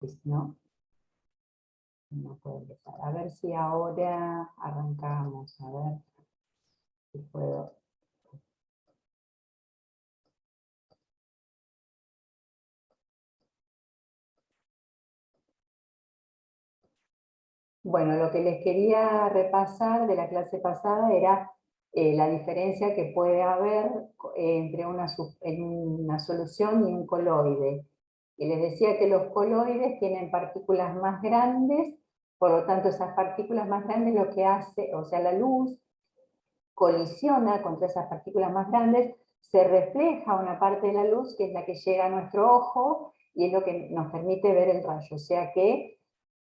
porque si no, no puedo empezar. A ver si ahora arrancamos, a ver si puedo. Bueno, lo que les quería repasar de la clase pasada era la diferencia que puede haber entre una solución y un coloide. Y les decía que los coloides tienen partículas más grandes, por lo tanto esas partículas más grandes lo que hace, o sea, la luz colisiona contra esas partículas más grandes, se refleja una parte de la luz que es la que llega a nuestro ojo y es lo que nos permite ver el rayo. O sea que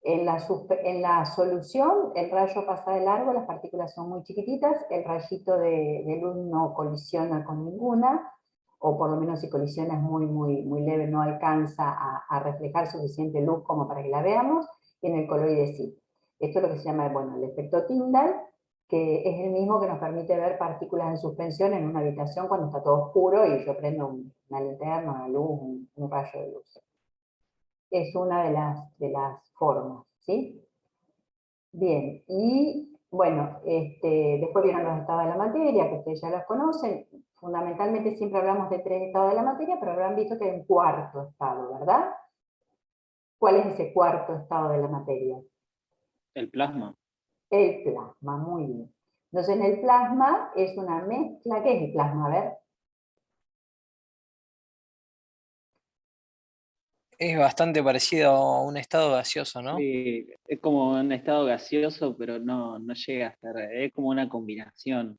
en la solución el rayo pasa de largo, las partículas son muy chiquititas, el rayito de luz no colisiona con ninguna, o por lo menos si colisiona es muy leve, no alcanza a reflejar suficiente luz como para que la veamos, y en el coloide sí. Esto es lo que se llama, bueno, el efecto Tyndall, que es el mismo que nos permite ver partículas en suspensión en una habitación cuando está todo oscuro y yo prendo una linterna, una luz, un rayo de luz. Es una de las formas, ¿sí? Bien, y bueno, después vienen los estados de la materia, que ustedes ya los conocen. Fundamentalmente siempre hablamos de 3 estados de la materia, pero habrán visto que hay un cuarto estado, ¿verdad? ¿Cuál es ese cuarto estado de la materia? El plasma. El plasma, muy bien. Entonces, en el plasma es una mezcla. ¿Qué es el plasma? A ver. Es bastante parecido a un estado gaseoso, ¿no? Sí, es como un estado gaseoso, pero no llega a ser, es como una combinación,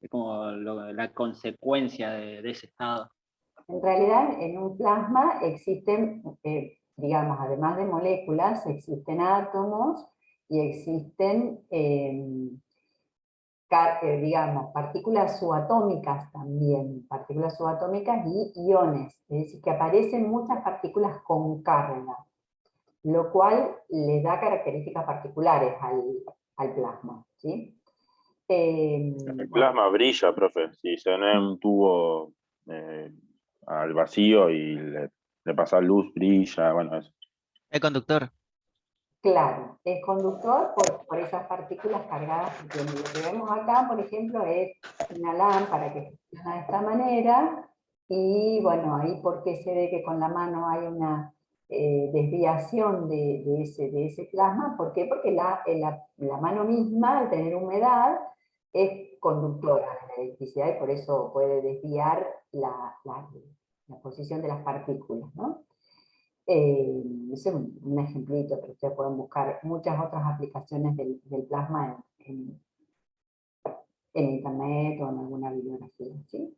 es como la consecuencia de ese estado. En realidad, en un plasma existen, digamos, además de moléculas, existen átomos y existen, digamos, partículas subatómicas también, partículas subatómicas y iones, es decir, que aparecen muchas partículas con carga, lo cual le da características particulares al plasma, ¿sí? El plasma brilla, profe. Si se ve un tubo al vacío y le pasa luz, brilla, bueno, eso. El conductor. Claro, es conductor por esas partículas cargadas que tiene. Lo que vemos acá, por ejemplo, es una lámpara que funciona de esta manera, y bueno, ahí porque se ve que con la mano hay una desviación de ese plasma. ¿Por qué? Porque la mano misma, al tener humedad, es conductora de la electricidad y por eso puede desviar la posición de las partículas, ¿no? Ese es un ejemplito, pero ustedes pueden buscar muchas otras aplicaciones del plasma en internet o en alguna bibliografía, ¿sí?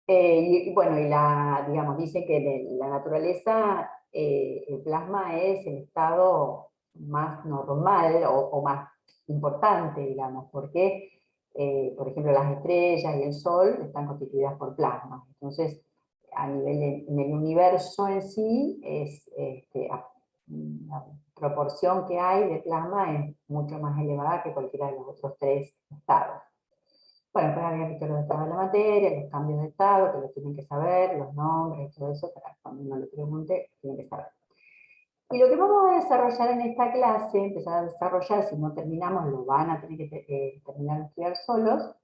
Y bueno, digamos, dice que de la naturaleza el plasma es el estado más normal o más importante, digamos, porque, por ejemplo, las estrellas y el Sol están constituidas por plasma. Entonces, a nivel en el universo en sí, la proporción que hay de plasma es mucho más elevada que cualquiera de los otros 3 estados. Bueno, pues había visto los estados de la materia, los cambios de estado, que lo tienen que saber, los nombres, todo eso, para cuando uno le pregunte, tienen que saber. Y lo que vamos a desarrollar en esta clase, empezar a desarrollar, si no terminamos, lo van a tener que terminar de estudiar solos,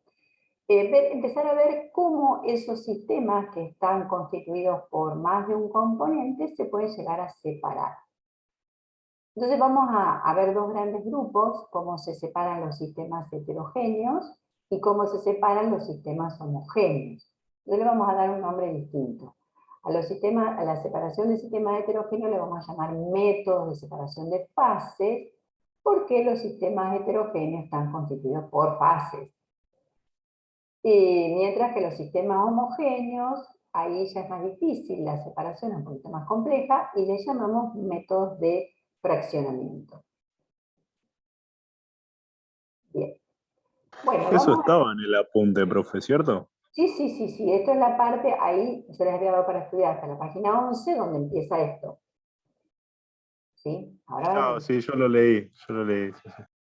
empezar a ver cómo esos sistemas que están constituidos por más de un componente se pueden llegar a separar. Entonces vamos a ver 2 grandes grupos, cómo se separan los sistemas heterogéneos y cómo se separan los sistemas homogéneos. Entonces le vamos a dar un nombre distinto. A la separación de sistemas heterogéneos le vamos a llamar métodos de separación de fases, porque los sistemas heterogéneos están constituidos por fases. Y mientras que los sistemas homogéneos, ahí ya es más difícil, la separación es un poquito más compleja, y le llamamos métodos de fraccionamiento. Bien. Bueno, Eso vamos estaba en el apunte, profe, ¿cierto? Sí. Esto es la parte, ahí yo les había dado para estudiar hasta la página 11, donde empieza esto. ¿Sí? Ahora Ah, sí, yo lo leí, sí.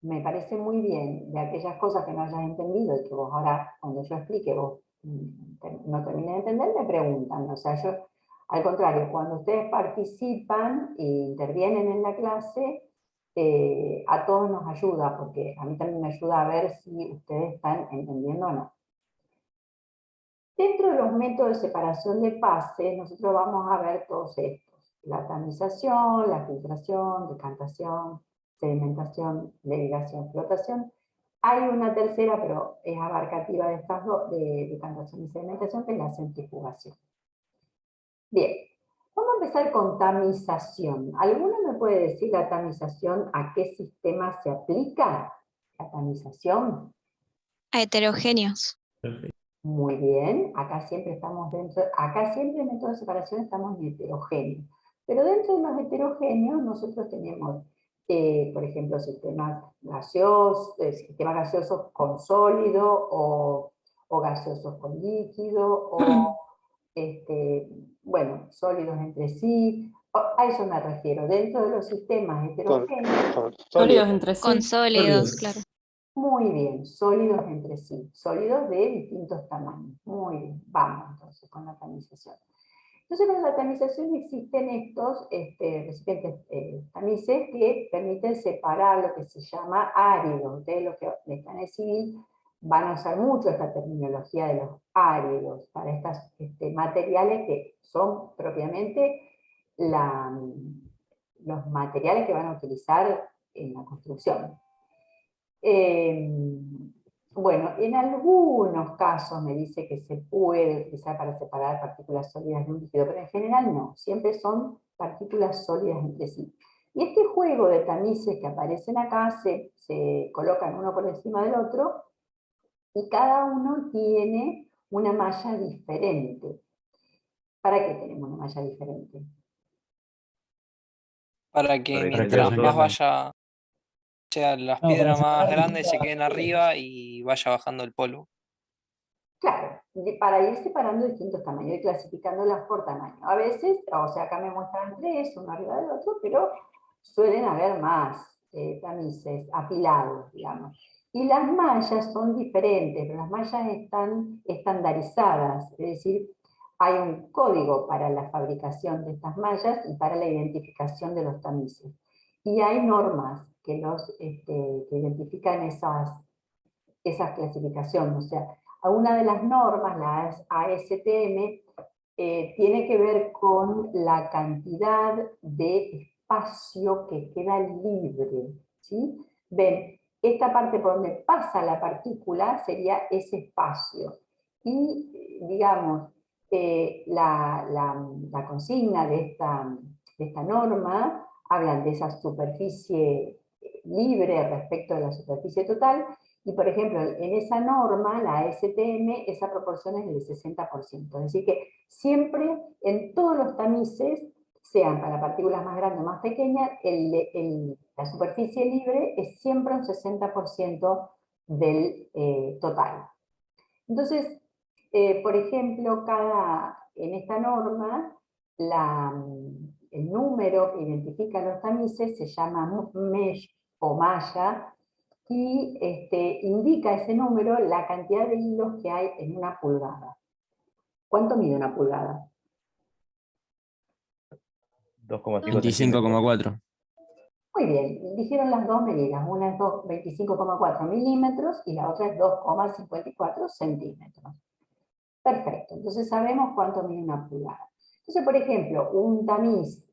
me parece muy bien de aquellas cosas que no hayas entendido y que vos ahora, cuando yo explique, vos no termines de entender, me preguntan. O sea, yo Al contrario, cuando ustedes participan e intervienen en la clase, a todos nos ayuda, porque a mí también me ayuda a ver si ustedes están entendiendo o no. Dentro de los métodos de separación de fases, nosotros vamos a ver todos estos. La tamización, la filtración, decantación, sedimentación, levigación, flotación. Hay una tercera, pero es abarcativa de estas dos, de decantación y sedimentación, que es la centrifugación. Bien, vamos a empezar con tamización. ¿Alguno me puede decir la tamización a qué sistema se aplica? La tamización. A heterogéneos. Muy bien, acá siempre estamos dentro, acá siempre en método de separación estamos en heterogéneo. Pero dentro de los heterogéneos nosotros tenemos, por ejemplo, sistemas gaseosos con sólido o gaseosos con líquido o bueno, sólidos entre sí. A eso me refiero. Dentro de los sistemas heterogéneos. Sólidos entre sí. Con sólidos, claro. Muy bien, sólidos entre sí, sólidos de distintos tamaños. Muy bien, vamos entonces con la tamización. Entonces para la tamización existen estos recipientes tamices que permiten separar lo que se llama áridos. Ustedes los que están en civil van a usar mucho esta terminología de los áridos para estos materiales que son propiamente los materiales que van a utilizar en la construcción. Bueno, en algunos casos me dice que se puede utilizar para separar partículas sólidas de un líquido, pero en general no, siempre son partículas sólidas entre sí. Y este juego de tamices que aparecen acá se colocan uno por encima del otro y cada uno tiene una malla diferente. ¿Para qué tenemos una malla diferente? Para que Para que mientras quede más todo. vaya, o sea, las No, para piedras más separar grandes se distintas queden arriba y vaya bajando el polvo. Claro, para ir separando distintos tamaños y clasificándolas por tamaño. A veces, o sea, acá me muestran tres, uno arriba del otro, pero suelen haber más tamices apilados, digamos. Y las mallas son diferentes, pero las mallas están estandarizadas, es decir, hay un código para la fabricación de estas mallas y para la identificación de los tamices. Y hay normas que identifican esas clasificaciones, o sea, una de las normas, la ASTM, tiene que ver con la cantidad de espacio que queda libre, ¿sí? Ven, esta parte por donde pasa la partícula sería ese espacio. Y, digamos, la consigna de esta norma habla de esa superficie libre respecto de la superficie total. Y, por ejemplo, en esa norma, la STM, esa proporción es del 60%. Es decir, que siempre en todos los tamices, sean para partículas más grandes o más pequeñas, la superficie libre es siempre un 60% del total. Entonces, por ejemplo, en esta norma, el número que identifica los tamices se llama mesh o malla, y indica ese número la cantidad de hilos que hay en una pulgada. ¿Cuánto mide una pulgada? 2,5 centímetros. 25,4. Muy bien, dijeron las dos medidas, una es 25,4 milímetros y la otra es 2,54 centímetros. Perfecto, entonces sabemos cuánto mide una pulgada. Entonces, por ejemplo, un tamiz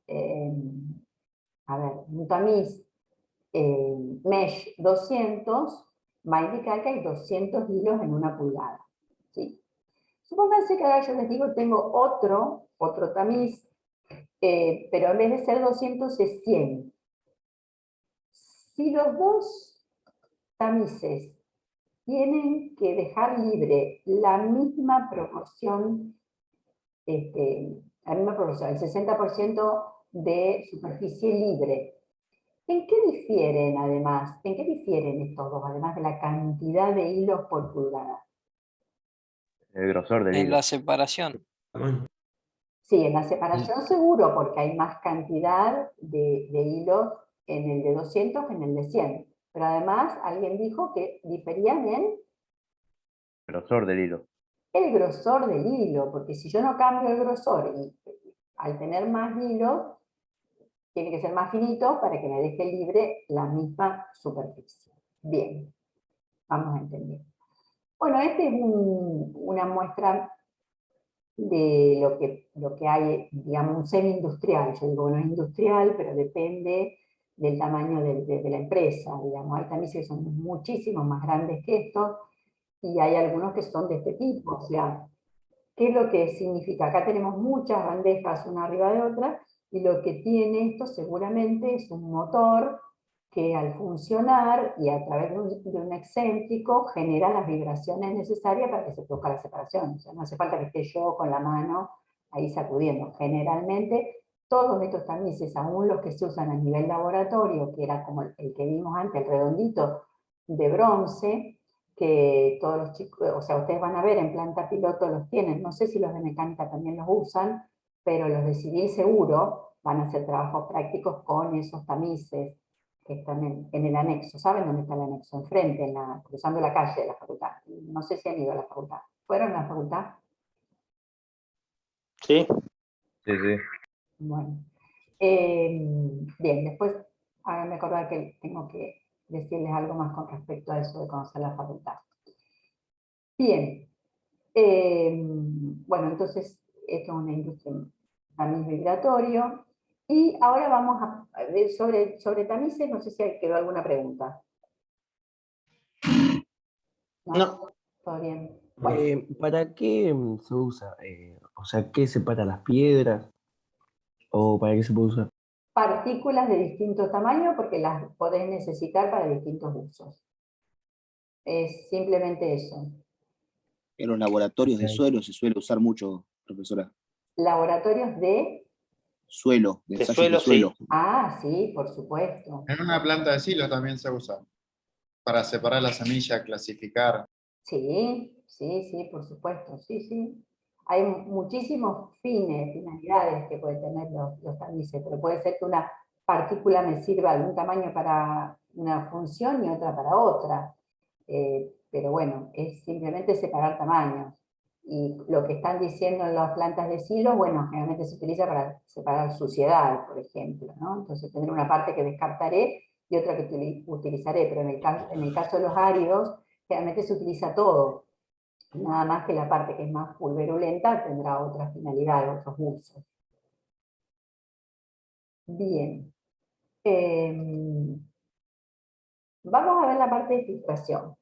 mesh 200 va a indicar que hay 200 hilos en una pulgada, ¿sí? Supónganse que ahora yo les digo, tengo otro tamiz, pero en vez de ser 200 es 100. Si los dos tamices tienen que dejar libre la misma proporción, el 60% de superficie libre, ¿en qué difieren además? ¿En qué difieren estos dos, además de la cantidad de hilos por pulgada? El grosor del En hilo. la separación. Sí, en la separación seguro, porque hay más cantidad de hilos en el de 200 que en el de 100. Pero además alguien dijo que diferían en Grosor del hilo. el grosor del hilo, porque si yo no cambio el grosor y Al tener más hilos, tiene que ser más finito para que me deje libre la misma superficie. Bien, vamos a entender. Bueno, esta es una muestra de lo que hay, digamos, un semi-industrial. Yo digo, no es industrial, pero depende del tamaño de la empresa. Digamos, hay tamices que son muchísimo más grandes que estos, y hay algunos que son de este tipo. O sea, ¿qué es lo que significa? Acá tenemos muchas bandejas una arriba de otra, y lo que tiene esto seguramente es un motor que al funcionar y a través de un excéntrico genera las vibraciones necesarias para que se produzca la separación. O sea, no hace falta que esté yo con la mano ahí sacudiendo. Generalmente todos estos tamices, aún los que se usan a nivel laboratorio, que era como el que vimos antes, el redondito de bronce, que todos los chicos, o sea, ustedes van a ver en planta piloto los tienen, no sé si los de mecánica también los usan, pero los de civil seguro van a hacer trabajos prácticos con esos tamices que están en el anexo. ¿Saben dónde está el anexo? Enfrente, cruzando la calle de la facultad. No sé si han ido a la facultad. ¿Fueron a la facultad? Sí. Sí, sí. Bueno. Bien, después háganme acordar que tengo que decirles algo más con respecto a eso de conocer la facultad. Bien. Bueno, entonces esto es una industria tamiz vibratorio. Y ahora vamos a ver sobre tamices, no sé si quedó alguna pregunta. No. Todo bien. Bueno, ¿Para qué se usa? O sea, ¿qué separa las piedras? ¿O para qué se puede usar? partículas de distinto tamaño porque las podés necesitar para distintos usos. Es simplemente eso. En los laboratorios de Ok. suelo se suele usar mucho, profesora. Laboratorios de... Suelo, de De ensayos suelo, de suelo. sí. Ah, sí, por supuesto. En una planta de silos también se usa para separar la semilla, clasificar. Sí, sí, sí, por supuesto, sí, sí. Hay muchísimos finalidades que pueden tener los tamices, pero puede ser que una partícula me sirva de un tamaño para una función y otra para otra. Pero bueno, es simplemente separar tamaños. Y lo que están diciendo en las plantas de silo, bueno, generalmente se utiliza para separar suciedad, por ejemplo, ¿no? Entonces tendré una parte que descartaré y otra que utilizaré, pero en el caso de los áridos, generalmente se utiliza todo, nada más que la parte que es más pulverulenta tendrá otras finalidades, otros usos. Bien. Vamos a ver la parte de filtración.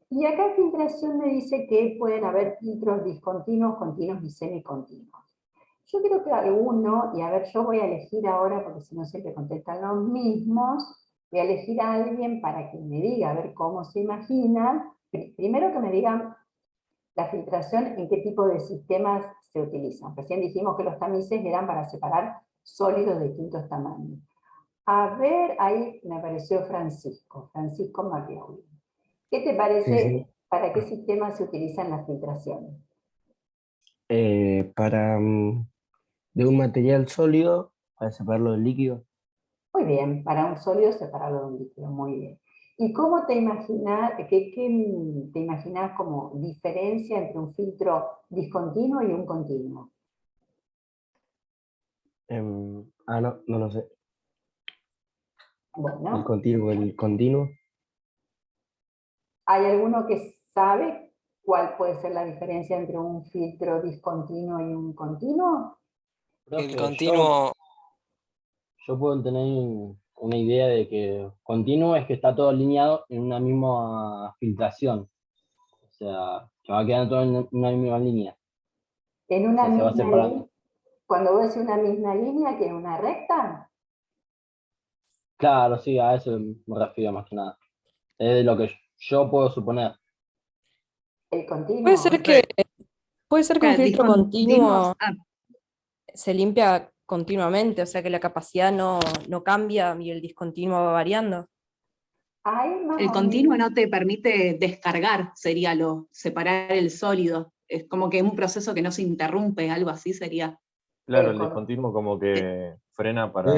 Y acá en filtración me dice que pueden haber filtros discontinuos, continuos y semicontinuos. Yo creo que alguno, y a ver, yo voy a elegir ahora, porque si no siempre contestan los mismos, voy a elegir a alguien para que me diga, a ver cómo se imagina. Primero que me digan la filtración, en qué tipo de sistemas se utilizan. Recién dijimos que los tamices eran para separar sólidos de distintos tamaños. A ver, ahí me apareció Francisco Maglioli. ¿Qué te parece, Sí. para qué sistema se utilizan las filtraciones? Para de un material sólido, para separarlo del líquido. Muy bien, para un sólido separarlo de un líquido, muy bien. ¿Y cómo te imaginas, qué te imaginas como diferencia entre un filtro discontinuo y un continuo? No lo sé. Bueno, El continuo. ¿hay alguno que sabe cuál puede ser la diferencia entre un filtro discontinuo y un continuo? El Profe, continuo, yo puedo tener una idea de que continuo es que está todo alineado en una misma filtración. O sea, que va quedando todo en una misma línea. En O una sea, se va misma separando. línea, cuando vos decís una misma línea, que es una recta, Claro, sí, a eso me refiero más que nada. Es de lo que yo puedo suponer. el continuo. Puede ser que un filtro discontinuos. continuo se limpia continuamente, o sea que la capacidad no cambia y el discontinuo va variando. El continuo no te permite descargar, sería separar el sólido. Es como que es un proceso que no se interrumpe, algo así sería. Claro, el discontinuo como que frena para...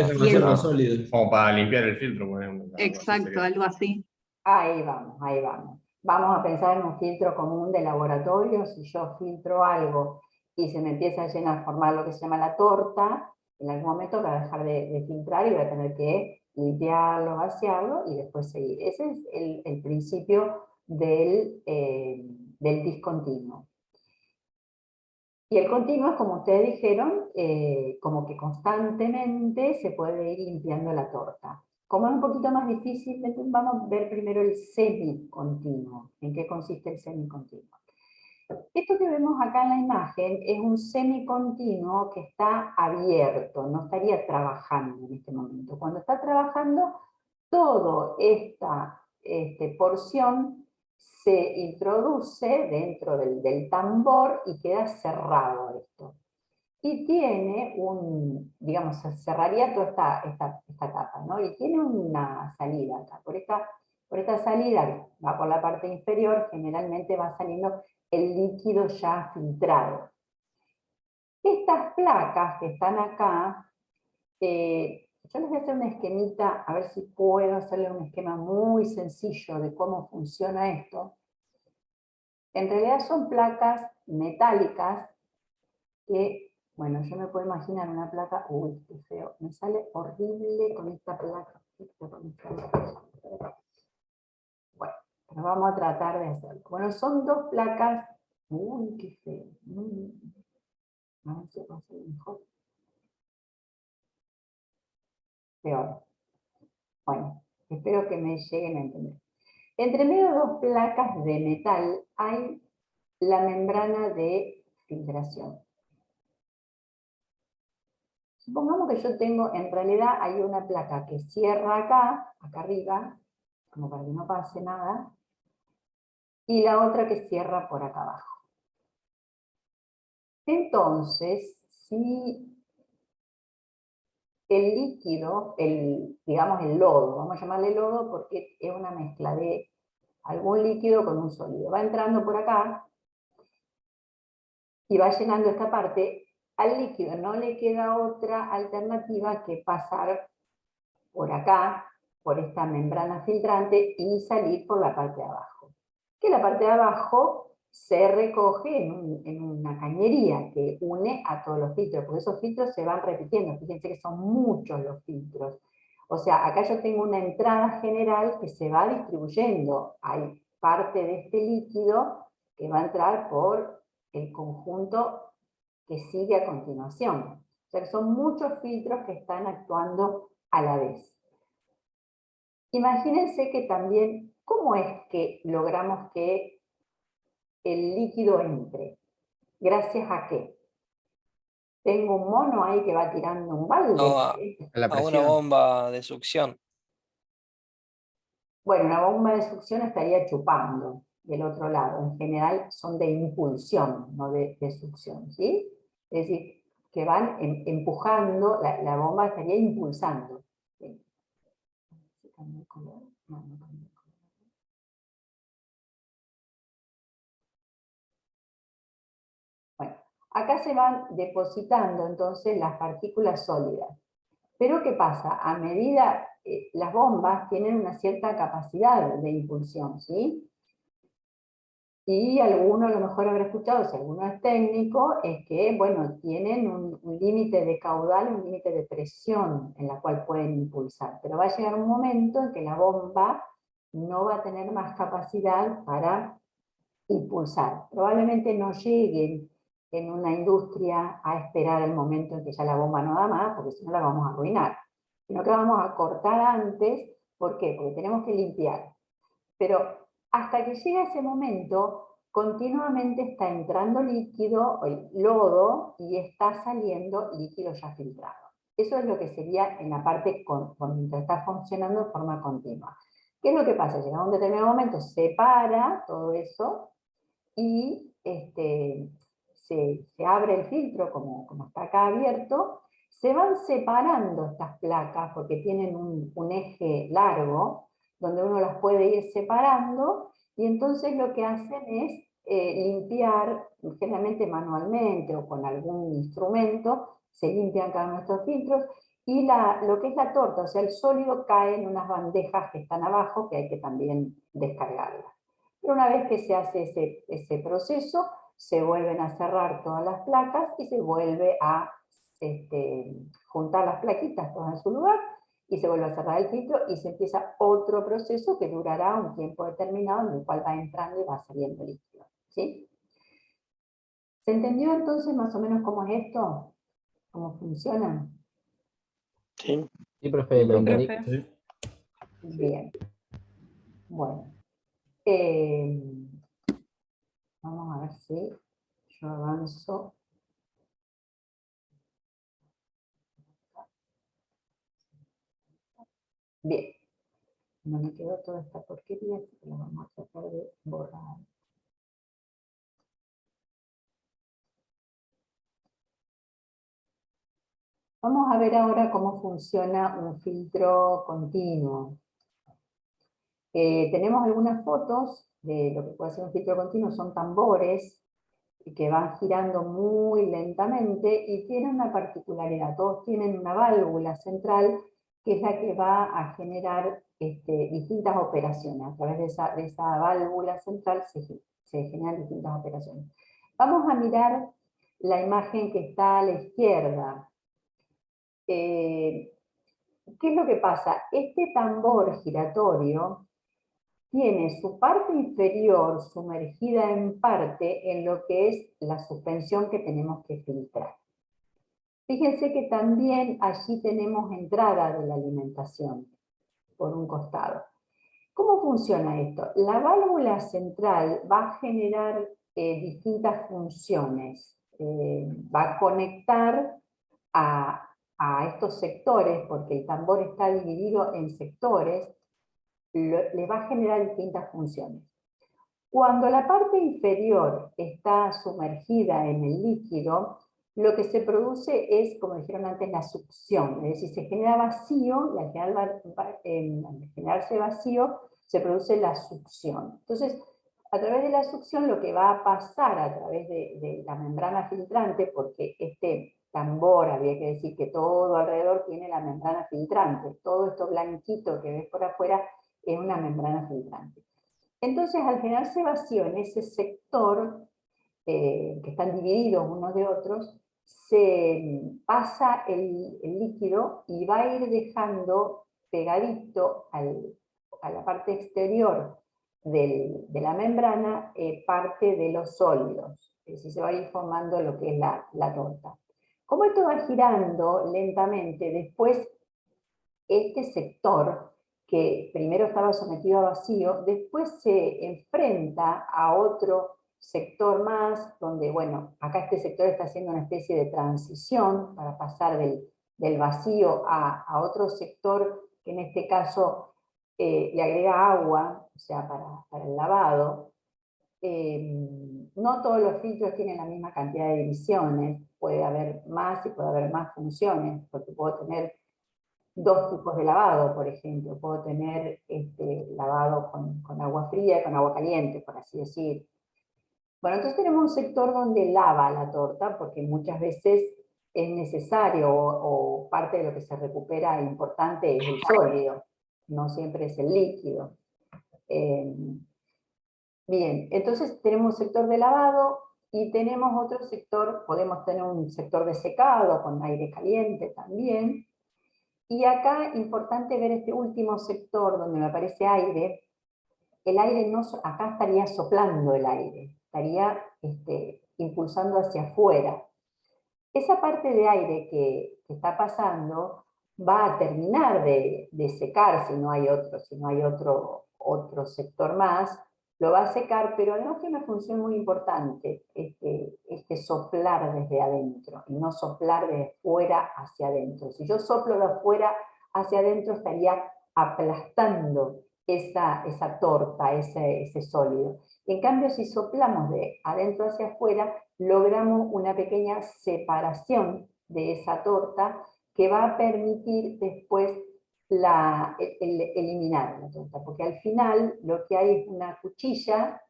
Como para limpiar el filtro, por ejemplo. Exacto, algo así. Ahí vamos, ahí vamos. Vamos a pensar en un filtro común de laboratorio. Si yo filtro algo y se me empieza a llenar, a formar lo que se llama la torta, en algún momento va a dejar de filtrar y voy a tener que limpiarlo, vaciarlo y después seguir. Ese es el principio del discontinuo. Y el continuo es, como ustedes dijeron, como que constantemente se puede ir limpiando la torta. Como es un poquito más difícil, vamos a ver primero el semicontinuo. ¿En qué consiste el semicontinuo? Esto que vemos acá en la imagen es un semicontinuo que está abierto, no estaría trabajando en este momento. Cuando está trabajando, toda esta porción se introduce dentro del tambor y queda cerrado esto. Y tiene digamos, se cerraría toda esta tapa, ¿no? Y tiene una salida acá. Por esta salida, va por la parte inferior, generalmente va saliendo el líquido ya filtrado. Estas placas que están acá, yo les voy a hacer una esquemita, a ver si puedo hacerle un esquema muy sencillo de cómo funciona esto. En realidad son placas metálicas que, bueno, yo me puedo imaginar una placa, uy, qué feo, me sale horrible con esta placa. Bueno, pero vamos a tratar de hacerlo. Bueno, son dos placas, uy, qué feo. A ver si puedo hacer mejor. Peor. Bueno, espero que me lleguen a entender. Entre medio de dos placas de metal hay la membrana de filtración. Supongamos que yo tengo, en realidad hay una placa que cierra acá arriba, como para que no pase nada, y la otra que cierra por acá abajo. Entonces, si el líquido, digamos el lodo, vamos a llamarle lodo porque es una mezcla de algún líquido con un sólido, va entrando por acá y va llenando esta parte, al líquido no le queda otra alternativa que pasar por acá, por esta membrana filtrante y salir por la parte de abajo. Que la parte de abajo se recoge en una cañería que une a todos los filtros, porque esos filtros se van repitiendo, fíjense que son muchos los filtros. O sea, acá yo tengo una entrada general que se va distribuyendo, hay parte de este líquido que va a entrar por el conjunto que sigue a continuación. O sea, que son muchos filtros que están actuando a la vez. Imagínense que también, ¿cómo es que logramos que el líquido entre? ¿Gracias a qué? Tengo un mono ahí que va tirando un balde. No, a una bomba de succión. Bueno, una bomba de succión estaría chupando del otro lado. En general son de impulsión, no de succión, ¿sí? Es decir, que van empujando, la bomba estaría impulsando. ¿Sí? Bueno, acá se van depositando entonces las partículas sólidas. Pero ¿qué pasa? A medida, las bombas tienen una cierta capacidad de impulsión, ¿sí? Y alguno a lo mejor habrá escuchado, si alguno es técnico, es que, bueno, tienen un límite de caudal, un límite de presión en la cual pueden impulsar. Pero va a llegar un momento en que la bomba no va a tener más capacidad para impulsar. Probablemente no lleguen en una industria a esperar el momento en que ya la bomba no da más, porque si no la vamos a arruinar. Sino que vamos a cortar antes. ¿Por qué? Porque tenemos que limpiar. Pero hasta que llega ese momento, continuamente está entrando líquido, lodo, y está saliendo líquido ya filtrado. Eso es lo que sería en la parte cuando está funcionando de forma continua. ¿Qué es lo que pasa? Llega a un determinado momento, se para todo eso y se abre el filtro, como está acá abierto, se van separando estas placas porque tienen un eje largo, donde uno las puede ir separando, y entonces lo que hacen es limpiar, generalmente manualmente o con algún instrumento, se limpian cada uno de estos filtros, y lo que es la torta, o sea, el sólido cae en unas bandejas que están abajo, que hay que también descargarlas. Pero una vez que se hace ese proceso, se vuelven a cerrar todas las placas y se vuelve a juntar las plaquitas todas en su lugar, y se vuelve a cerrar el filtro y se empieza otro proceso que durará un tiempo determinado en el cual va entrando y va saliendo líquido. ¿Sí? ¿Se entendió entonces más o menos cómo es esto? ¿Cómo funciona? Sí. Sí, profe, lo entendí. Sí. Bien. Bueno. Vamos a ver si yo avanzo. Bien. No me quedó toda esta porquería, así que la vamos a tratar de borrar. Vamos a ver ahora cómo funciona un filtro continuo. Tenemos algunas fotos de lo que puede ser un filtro continuo, son tambores que van girando muy lentamente y tienen una particularidad, todos tienen una válvula central que es la que va a generar distintas operaciones. A través de esa válvula central se generan distintas operaciones. Vamos a mirar la imagen que está a la izquierda. ¿Qué es lo que pasa? Este tambor giratorio tiene su parte inferior sumergida en parte en lo que es la suspensión que tenemos que filtrar. Fíjense que también allí tenemos entrada de la alimentación por un costado. ¿Cómo funciona esto? La válvula central va a generar distintas funciones. Va a conectar a estos sectores, porque el tambor está dividido en sectores, le va a generar distintas funciones. Cuando la parte inferior está sumergida en el líquido, lo que se produce es, como dijeron antes, la succión, es decir, se genera vacío, y al generarse vacío, se produce la succión. Entonces, a través de la succión, lo que va a pasar a través de la membrana filtrante, porque este tambor, habría que decir que todo alrededor tiene la membrana filtrante, todo esto blanquito que ves por afuera es una membrana filtrante. Entonces, al generarse vacío en ese sector, que están divididos unos de otros, se pasa el líquido y va a ir dejando pegadito a la parte exterior de la membrana parte de los sólidos. Es decir, se va a ir formando lo que es la torta. Como esto va girando lentamente, después este sector, que primero estaba sometido a vacío, después se enfrenta a otro sector más, donde, bueno, acá este sector está haciendo una especie de transición para pasar del vacío a otro sector, que en este caso le agrega agua, o sea, para el lavado. No todos los filtros tienen la misma cantidad de divisiones, puede haber más y puede haber más funciones, porque puedo tener dos tipos de lavado, por ejemplo. Puedo tener lavado con agua fría y con agua caliente, por así decir. Bueno, entonces tenemos un sector donde lava la torta, porque muchas veces es necesario, o parte de lo que se recupera importante es el sólido, no siempre es el líquido. Bien, entonces tenemos un sector de lavado y tenemos otro sector, podemos tener un sector de secado con aire caliente también. Y acá, importante ver este último sector donde me aparece aire. El aire no, acá estaría soplando el aire, estaría impulsando hacia afuera. Esa parte de aire que está pasando va a terminar de secar si no hay otro sector más, lo va a secar, pero además tiene una función muy importante, soplar desde adentro, y no soplar de fuera hacia adentro. Si yo soplo de afuera hacia adentro, estaría aplastando esa torta, ese sólido. En cambio, si soplamos de adentro hacia afuera, logramos una pequeña separación de esa torta que va a permitir después eliminar la torta, porque al final lo que hay es una cuchilla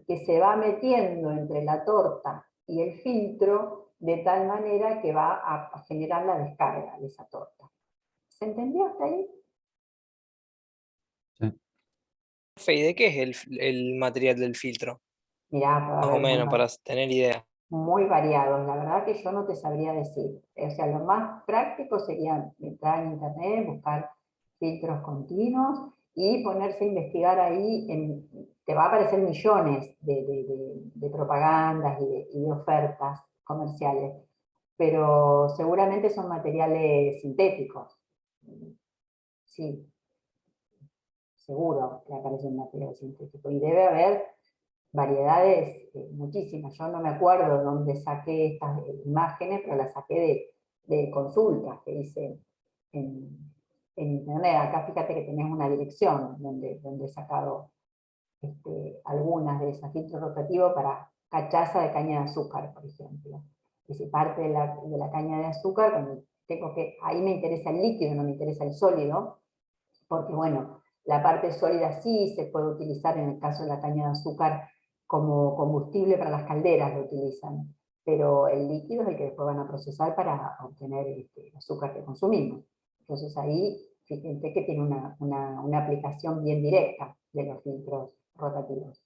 que se va metiendo entre la torta y el filtro de tal manera que va a generar la descarga de esa torta. ¿Se entendió hasta ahí? ¿Y de qué es el material del filtro? Mirá, Más o menos, para tener idea. muy variados. La verdad que yo no te sabría decir. O sea, lo más práctico sería entrar en internet, buscar filtros continuos y ponerse a investigar ahí. Te va a aparecer millones de propagandas y de ofertas comerciales, pero seguramente son materiales sintéticos. Sí, seguro que aparecen materiales sintéticos. Y debe haber variedades muchísimas. Yo no me acuerdo de dónde saqué estas imágenes, pero las saqué de consultas que hice en internet. Acá fíjate que tenés una dirección donde he sacado algunas de esas, filtros rotativos para cachaza de caña de azúcar, por ejemplo. Que si parte de la caña de azúcar, cuando ahí me interesa el líquido, no me interesa el sólido, porque bueno, la parte sólida sí se puede utilizar en el caso de la caña de azúcar como combustible para las calderas, lo utilizan, pero el líquido es el que después van a procesar para obtener el azúcar que consumimos. Entonces ahí, fíjense que tiene una aplicación bien directa de los filtros rotativos.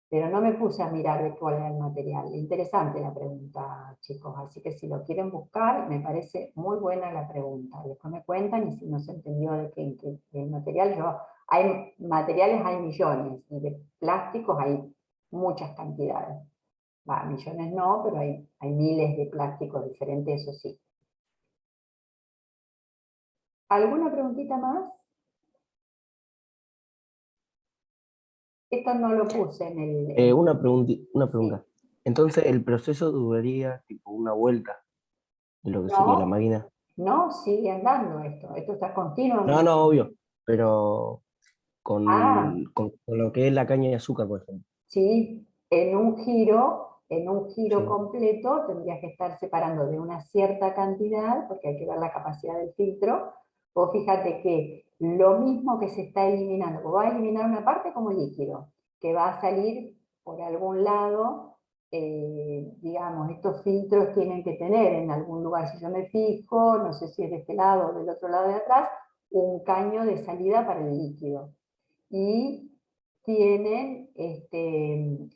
Pero no me puse a mirar de cuál era el material. Interesante la pregunta, chicos, así que si lo quieren buscar, me parece muy buena la pregunta. Después me cuentan y si no se entendió de qué el material, hay materiales, hay millones, y de plásticos hay muchas cantidades. Millones no, pero hay miles de plásticos diferentes, eso sí. ¿Alguna preguntita más? Esto no lo puse en el... Una pregunta. Entonces, ¿el proceso duraría tipo una vuelta de lo que sería la máquina? No, sigue andando esto. Esto está continuamente. No, obvio. Pero con lo que es la caña de azúcar, por ejemplo. Sí, en un giro Sí. completo tendrías que estar separando de una cierta cantidad, porque hay que ver la capacidad del filtro. Vos fíjate que lo mismo que se está eliminando, vos vas a eliminar una parte como líquido, que va a salir por algún lado, digamos, estos filtros tienen que tener en algún lugar, si yo me fijo, no sé si es de este lado o del otro lado de atrás, un caño de salida para el líquido. Y tienen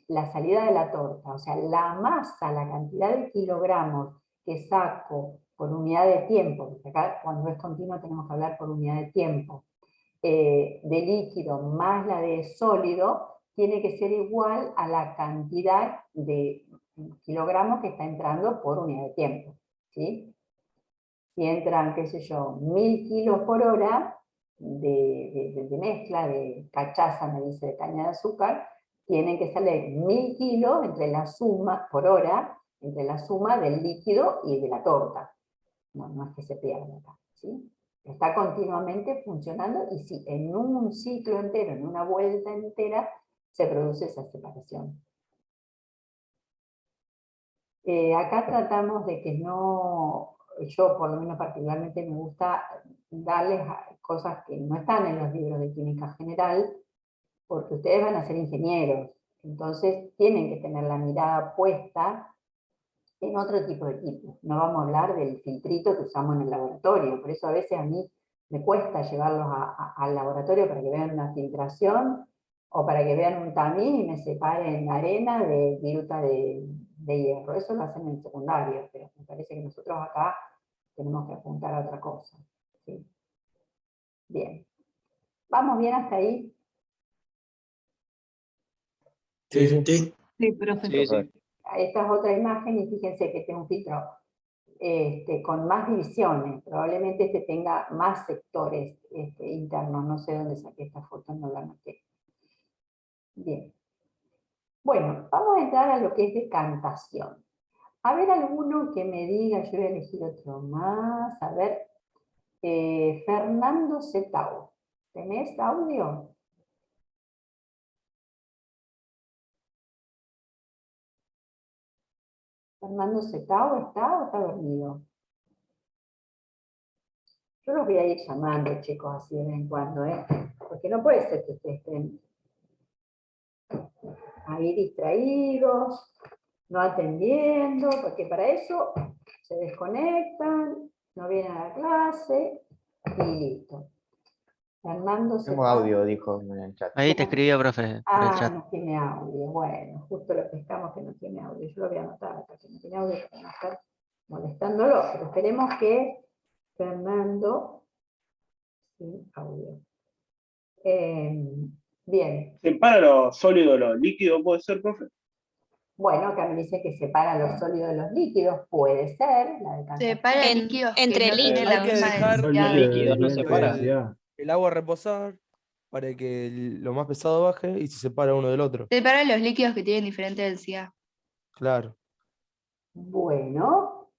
la salida de la torta, o sea, la masa, la cantidad de kilogramos que saco por unidad de tiempo, porque acá cuando es continuo tenemos que hablar por unidad de tiempo, de líquido más la de sólido, tiene que ser igual a la cantidad de kilogramos que está entrando por unidad de tiempo, ¿sí? Si entran, qué sé yo, 1000 kilos por hora, de mezcla, de cachaza, me dice, de caña de azúcar, tienen que salir 1000 kilos entre la suma, por hora, entre la suma del líquido y de la torta. No es que se pierda acá, ¿sí? Está continuamente funcionando y sí, en un ciclo entero, en una vuelta entera, se produce esa separación. Acá tratamos de que no... Yo por lo menos particularmente me gusta darles cosas que no están en los libros de química general, porque ustedes van a ser ingenieros, entonces tienen que tener la mirada puesta en otro tipo de equipos. No vamos a hablar del filtrito que usamos en el laboratorio, por eso a veces a mí me cuesta llevarlos al laboratorio para que vean una filtración, o para que vean un tamín y me separen arena de viruta de hierro. Eso lo hacen en el secundario, pero me parece que nosotros acá tenemos que apuntar a otra cosa, ¿sí? Bien. ¿Vamos bien hasta ahí? Sí, profe. Esta es otra imagen y fíjense que este es un filtro con más divisiones. Probablemente este tenga más sectores internos. No sé dónde saqué esta foto, no la anoté. Bien. Bueno, vamos a entrar a lo que es decantación. A ver, alguno que me diga, yo voy a elegir otro más. A ver, Fernando Zetao. ¿Tenés audio? Fernando Zetao, ¿está o está dormido? Yo los voy a ir llamando, chicos, así de vez en cuando, porque no puede ser que ustedes estén ahí distraídos, no atendiendo, porque para eso se desconectan, no vienen a la clase y listo. Fernando Tenemos separa. audio, dijo en el chat. Ahí te escribió, profe, por el Ah, chat. no tiene audio. Bueno, justo lo pescamos que no tiene audio. Yo lo voy a anotar acá que no tiene audio para no estar molestándolo. Pero esperemos que Fernando sin audio. Bien. ¿Separa los sólidos de los líquidos, puede ser, profe? Bueno, acá me dice que separa los sólidos de los líquidos. Puede ser. La decantación. Separa líquidos entre que no tienen Hay la que misma dejar Los densidad. líquidos no de se diferente para. densidad. el agua reposar para que lo más pesado baje y se separa uno del otro. Separa los líquidos que tienen diferente densidad. Claro. Bueno,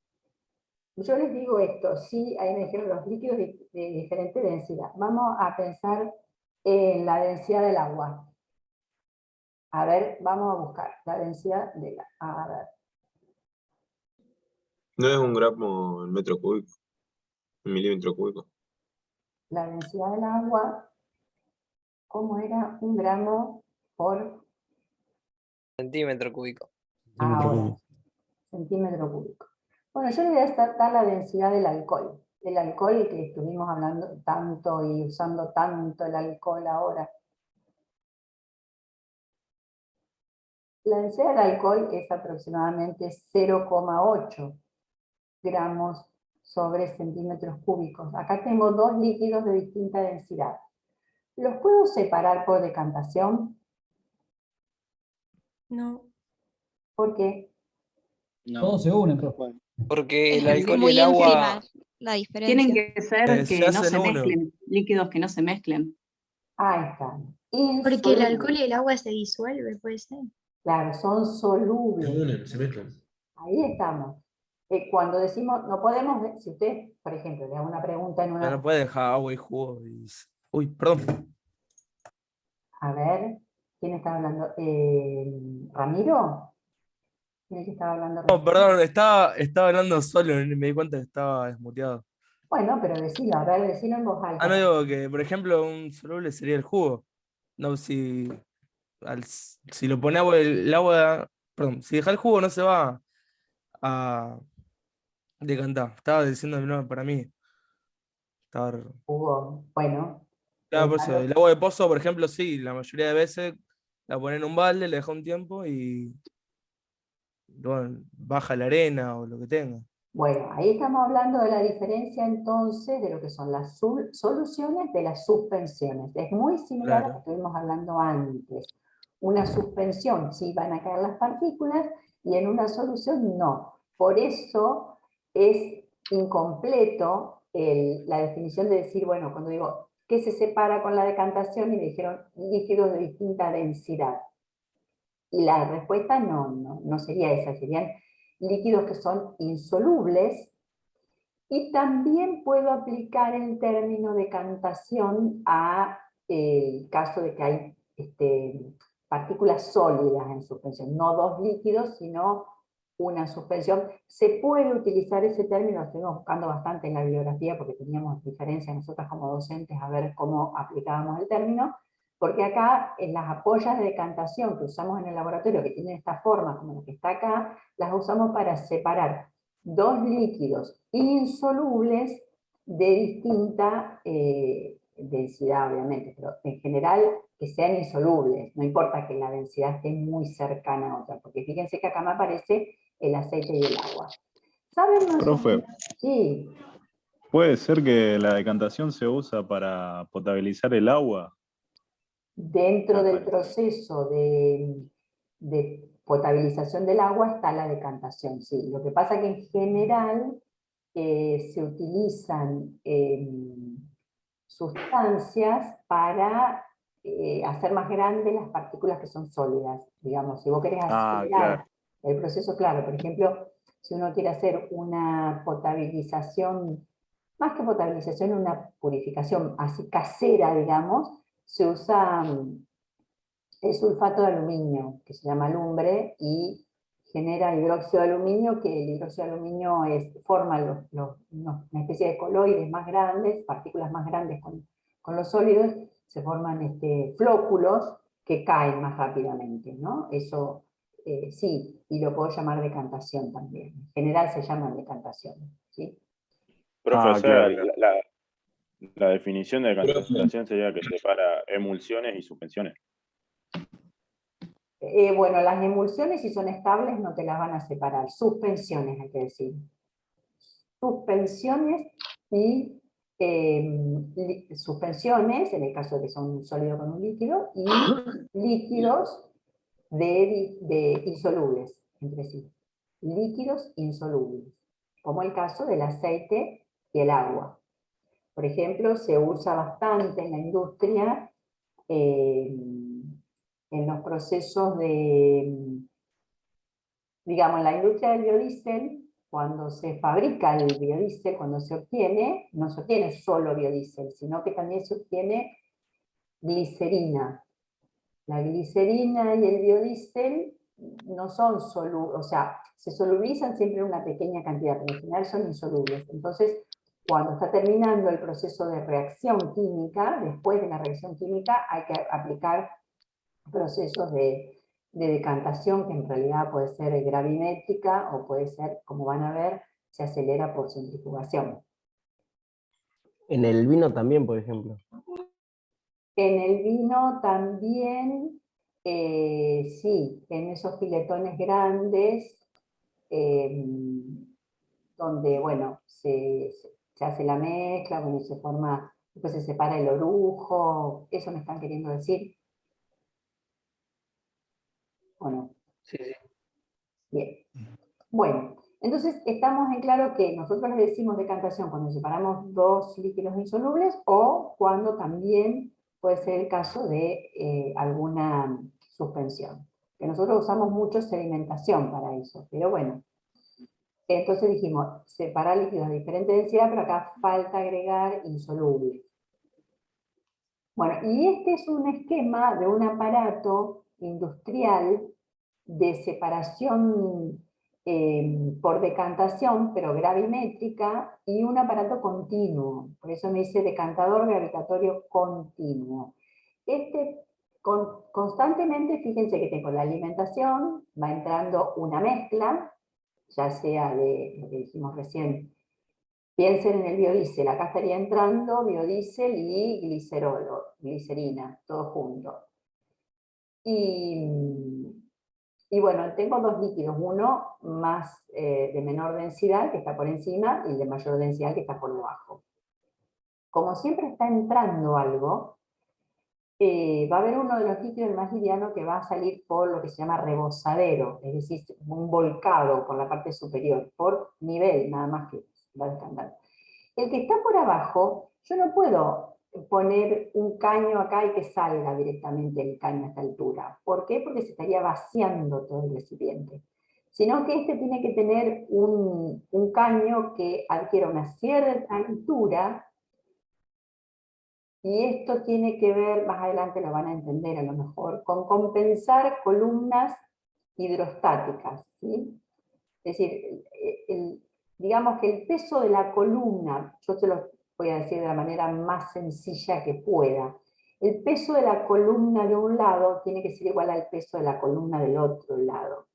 yo les digo esto, sí, ahí me dijeron los líquidos de diferente densidad. Vamos a pensar en la densidad del agua. A ver, vamos a buscar la densidad del agua. A ver, No es un gramo en metro cúbico, en milímetro cúbico. la densidad del agua, ¿cómo era? 1 gramo por Centímetro cúbico. ahora, centímetro cúbico. Bueno, yo le voy a dar la densidad del alcohol. El alcohol que estuvimos hablando tanto y usando tanto el alcohol ahora. La densidad del alcohol es aproximadamente 0,8 gramos sobre centímetros cúbicos. Acá tengo 2 líquidos de distinta densidad. ¿Los puedo separar por decantación? No. ¿Por qué? No. Todos se unen, profe. Porque el Es alcohol y muy el agua. ínfima la diferencia. Tienen que ser Se que no hacen se uno. mezclen, líquidos que no se mezclen. Ahí están. Porque el alcohol y el agua se disuelve, puede ser. Claro, son solubles. Se mezclan. Ahí estamos. Cuando decimos, no podemos, si usted, por ejemplo, le hago una pregunta en Ya una... no puede dejar agua y jugo. Uy, perdón. A ver, ¿quién está hablando? ¿Ramiro? ¿Quién es el que estaba hablando No, recién? perdón, estaba hablando solo y me di cuenta que estaba desmuteado. Bueno, pero decilo, a ver, decilo en voz alta. Ah, no digo que, por ejemplo, un soluble sería el jugo. No, si lo pone agua, el agua. Perdón, si deja el jugo no se va a decantar. Estaba diciendo no, para mí. Estaba... Jugo, bueno. Claro, por eso, el agua de pozo, por ejemplo, sí, la mayoría de veces la ponen en un balde, le deja un tiempo y bueno, baja la arena o lo que tenga. Bueno, ahí estamos hablando de la diferencia entonces de lo que son las soluciones de las suspensiones. Es muy similar a lo que estuvimos hablando antes. Una suspensión sí van a caer las partículas y en una solución no. Por eso es incompleto la definición de decir, bueno, cuando digo, ¿qué se separa con la decantación? Y me dijeron líquidos de distinta densidad. Y la respuesta no sería esa, serían líquidos que son insolubles, y también puedo aplicar el término decantación a el caso de que hay partículas sólidas en suspensión, no 2 líquidos, sino una suspensión. Se puede utilizar ese término, lo estuvimos buscando bastante en la bibliografía porque teníamos diferencias nosotros como docentes a ver cómo aplicábamos el término, porque acá en las ampollas de decantación que usamos en el laboratorio, que tienen esta forma como la que está acá, las usamos para separar 2 líquidos insolubles de distinta densidad, obviamente, pero en general que sean insolubles, no importa que la densidad esté muy cercana a otra, porque fíjense que acá me aparece el aceite y el agua. ¿Saben más? Profe, sí. ¿puede ser que la decantación se usa para potabilizar el agua? Dentro del proceso de potabilización del agua está la decantación, sí. Lo que pasa es que en general se utilizan sustancias para hacer más grandes las partículas que son sólidas. Digamos, si vos querés acelerar el proceso, claro, por ejemplo, si uno quiere hacer una potabilización, más que potabilización, una purificación así casera, digamos, se usa el sulfato de aluminio, que se llama lumbre, y genera hidróxido de aluminio, que el hidróxido de aluminio forma una especie de coloides más grandes, partículas más grandes con los sólidos, se forman flóculos que caen más rápidamente, ¿no? Eso sí, y lo puedo llamar decantación también. En general se llaman decantación, ¿sí? Profe, o sea, La definición de decantación sería que separa emulsiones y suspensiones. Bueno, las emulsiones, si son estables, no te las van a separar. Suspensiones, hay que decir. Suspensiones y suspensiones, en el caso de que son un sólido con un líquido, y líquidos insolubles entre sí. Líquidos insolubles, como el caso del aceite y el agua. Por ejemplo, se usa bastante en la industria, en los procesos digamos, en la industria del biodiesel, cuando se fabrica el biodiesel, cuando se obtiene, no se obtiene solo biodiesel, sino que también se obtiene glicerina. La glicerina y el biodiesel no son solubles, o sea, se solubilizan siempre en una pequeña cantidad, pero en general son insolubles. Entonces, cuando está terminando el proceso de reacción química, después de la reacción química hay que aplicar procesos de decantación, que en realidad puede ser gravimétrica o puede ser, como van a ver, se acelera por centrifugación. En el vino también, por ejemplo. En el vino también, sí, en esos filetones grandes, donde, bueno, se hace la mezcla, donde se forma, después se separa el orujo, ¿eso me están queriendo decir? ¿O no? Sí, sí. Bien. Bueno, entonces estamos en claro que nosotros le decimos decantación cuando separamos dos líquidos insolubles o cuando también puede ser el caso de alguna suspensión. Que nosotros usamos mucho sedimentación para eso, pero bueno. Entonces dijimos, separar líquidos de diferente densidad, pero acá falta agregar insolubles. Bueno, y este es un esquema de un aparato industrial de separación por decantación, pero gravimétrica, y un aparato continuo. Por eso me dice decantador gravitatorio continuo. Constantemente, fíjense que tengo la alimentación, va entrando una mezcla, ya sea de lo que dijimos recién. Piensen en el biodiesel, acá estaría entrando biodiesel y glicerina, todo junto. Y bueno, tengo dos líquidos, uno más de menor densidad, que está por encima, y el de mayor densidad, que está por debajo. Como siempre está entrando algo, va a haber uno de los líquidos, el más liviano, que va a salir por lo que se llama rebosadero, es decir, un volcado por la parte superior, por nivel, nada más que va descandando. El que está por abajo, yo no puedo poner un caño acá y que salga directamente el caño a esta altura. ¿Por qué? Porque se estaría vaciando todo el recipiente. Sino que este tiene que tener un caño que adquiera una cierta altura, y esto tiene que ver, más adelante lo van a entender a lo mejor, con compensar columnas hidrostáticas, ¿sí? Es decir, digamos que el peso de la columna, yo se lo voy a decir de la manera más sencilla que pueda, el peso de la columna de un lado tiene que ser igual al peso de la columna del otro lado.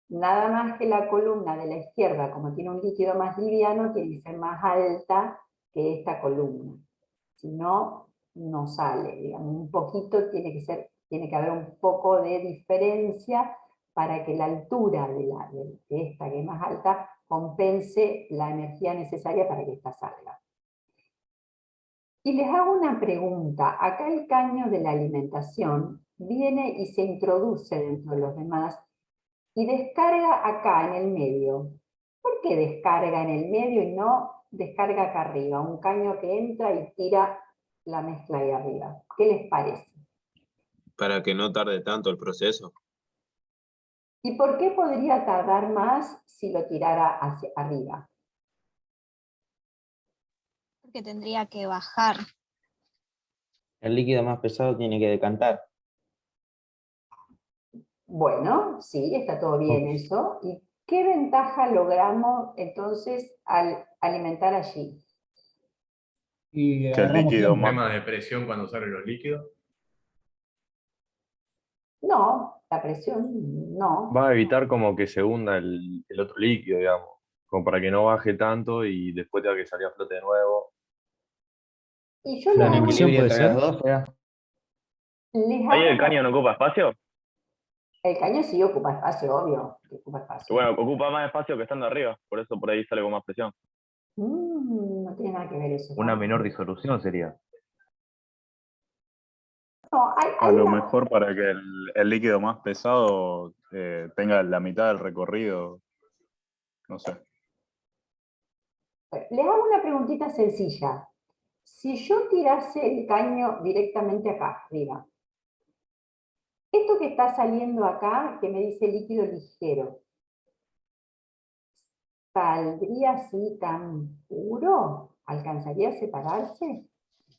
Nada más que la columna de la izquierda, como tiene un líquido más liviano, tiene que ser más alta que esta columna. Si no, no sale, digamos, un poquito tiene que haber un poco de diferencia para que la altura de esta, que es más alta, compense la energía necesaria para que esta salga. Y les hago una pregunta. Acá el caño de la alimentación viene y se introduce dentro de los demás y descarga acá en el medio. ¿Por qué descarga en el medio y no descarga acá arriba? Un caño que entra y tira la mezcla ahí arriba. ¿Qué les parece? Para que no tarde tanto el proceso. ¿Y por qué podría tardar más si lo tirara hacia arriba? Porque tendría que bajar. El líquido más pesado tiene que decantar. Bueno, sí, está todo bien eso. ¿Y qué ventaja logramos entonces al alimentar allí? Y Que el líquido más... ¿Problema de presión cuando salen los líquidos? No, la presión no. Va a evitar como que se hunda el otro líquido, digamos, como para que no baje tanto y después tenga que salir a flote de nuevo. Y yo Un les hago, equilibrio puede entre las ser. dos, ¿será? les ¿Ahí hago el caño no ocupa espacio? el caño sí ocupa espacio, obvio, que ocupa Y espacio. bueno, ocupa más espacio que estando arriba, por eso por ahí sale con más presión. No tiene nada que ver eso. Una ¿no? menor disolución sería. No, hay A lo una- mejor para que el líquido más pesado tenga la mitad del recorrido, no sé. les hago una preguntita sencilla. Si yo tirase el caño directamente acá, arriba, esto que está saliendo acá, que me dice líquido ligero, ¿saldría así tan puro? ¿Alcanzaría a separarse?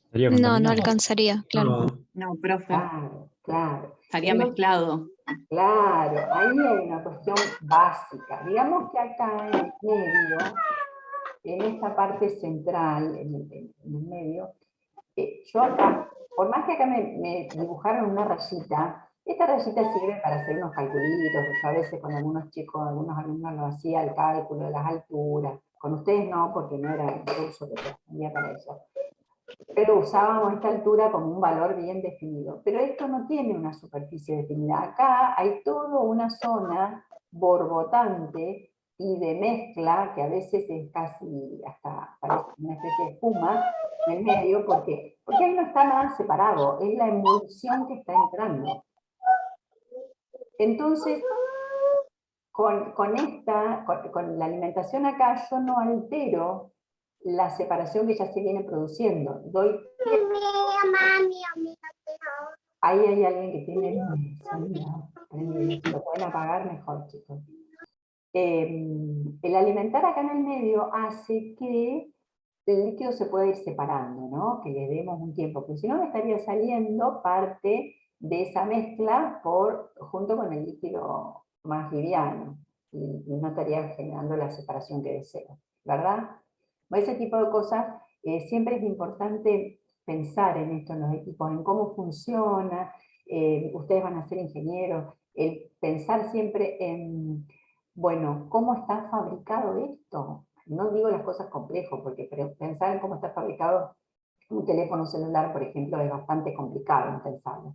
Estaría No, no contaminado. alcanzaría, claro. No, profe, Claro, claro. estaría Entonces, mezclado. claro, ahí hay una cuestión básica. Digamos que acá en el medio, en esta parte central, en el medio, yo acá, por más que acá me dibujaron una rayita, esta rayita sirve para hacer unos calculitos, que yo a veces con algunos chicos, algunos alumnos lo hacía el cálculo de las alturas. Con ustedes no, porque no era el curso que correspondía para eso. Pero usábamos esta altura como un valor bien definido. Pero esto no tiene una superficie definida. Acá hay toda una zona borbotante y de mezcla, que a veces es casi hasta parece una especie de espuma en el medio, porque ahí no está nada separado, es la emulsión que está entrando. Entonces, con la alimentación acá, yo no altero la separación que ya se viene produciendo. Ahí hay alguien que tiene sonido. Si lo pueden apagar, mejor, chicos. El alimentar acá en el medio hace que el líquido se pueda ir separando, ¿no? Que le demos un tiempo, porque si no me estaría saliendo parte de esa mezcla junto con el líquido más liviano y no estaría generando la separación que deseo, ¿verdad? Ese tipo de cosas, siempre es importante pensar en esto en los equipos, en cómo funciona. Ustedes van a ser ingenieros, pensar siempre en, bueno, ¿cómo está fabricado esto? No digo las cosas complejas, porque pensar en cómo está fabricado un teléfono celular, por ejemplo, es bastante complicado en pensarlo.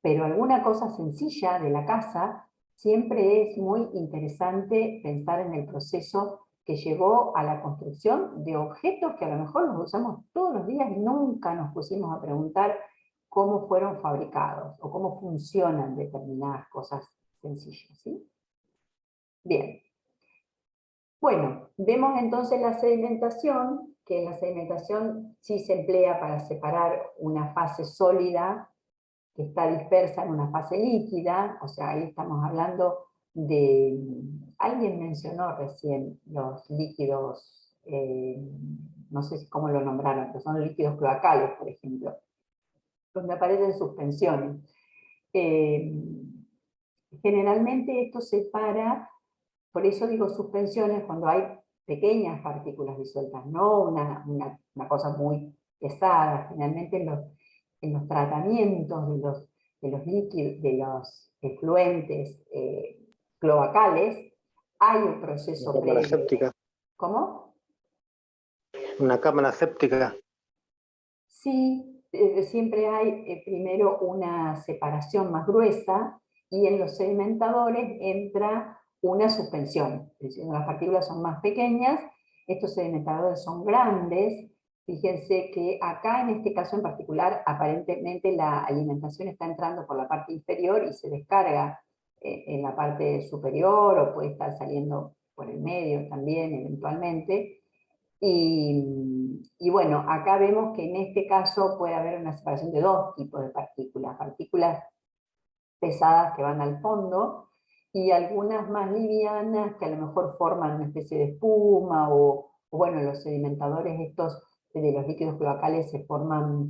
Pero alguna cosa sencilla de la casa, siempre es muy interesante pensar en el proceso que llevó a la construcción de objetos que a lo mejor los usamos todos los días y nunca nos pusimos a preguntar cómo fueron fabricados o cómo funcionan determinadas cosas sencillas, ¿sí? Bien. Bueno, vemos entonces la sedimentación, que en la sedimentación sí se emplea para separar una fase sólida que está dispersa en una fase líquida, o sea, ahí estamos hablando de, alguien mencionó recién los líquidos, no sé cómo lo nombraron, pero son líquidos cloacales, por ejemplo, donde aparecen suspensiones. Generalmente esto separa, por eso digo suspensiones, cuando hay pequeñas partículas disueltas, no una cosa muy pesada. Generalmente en los tratamientos de los líquidos, de los efluentes cloacales, hay un proceso Una cámara previo. séptica. ¿Cómo? Una cámara séptica. Sí, siempre hay primero una separación más gruesa y en los sedimentadores entra una suspensión. Es decir, las partículas son más pequeñas, estos sedimentadores son grandes. Fíjense que acá en este caso en particular aparentemente la alimentación está entrando por la parte inferior y se descarga en la parte superior o puede estar saliendo por el medio también eventualmente. Y bueno, acá vemos que en este caso puede haber una separación de dos tipos de partículas pesadas que van al fondo y algunas más livianas que a lo mejor forman una especie de espuma o bueno, los sedimentadores estos de los líquidos cloacales se forman,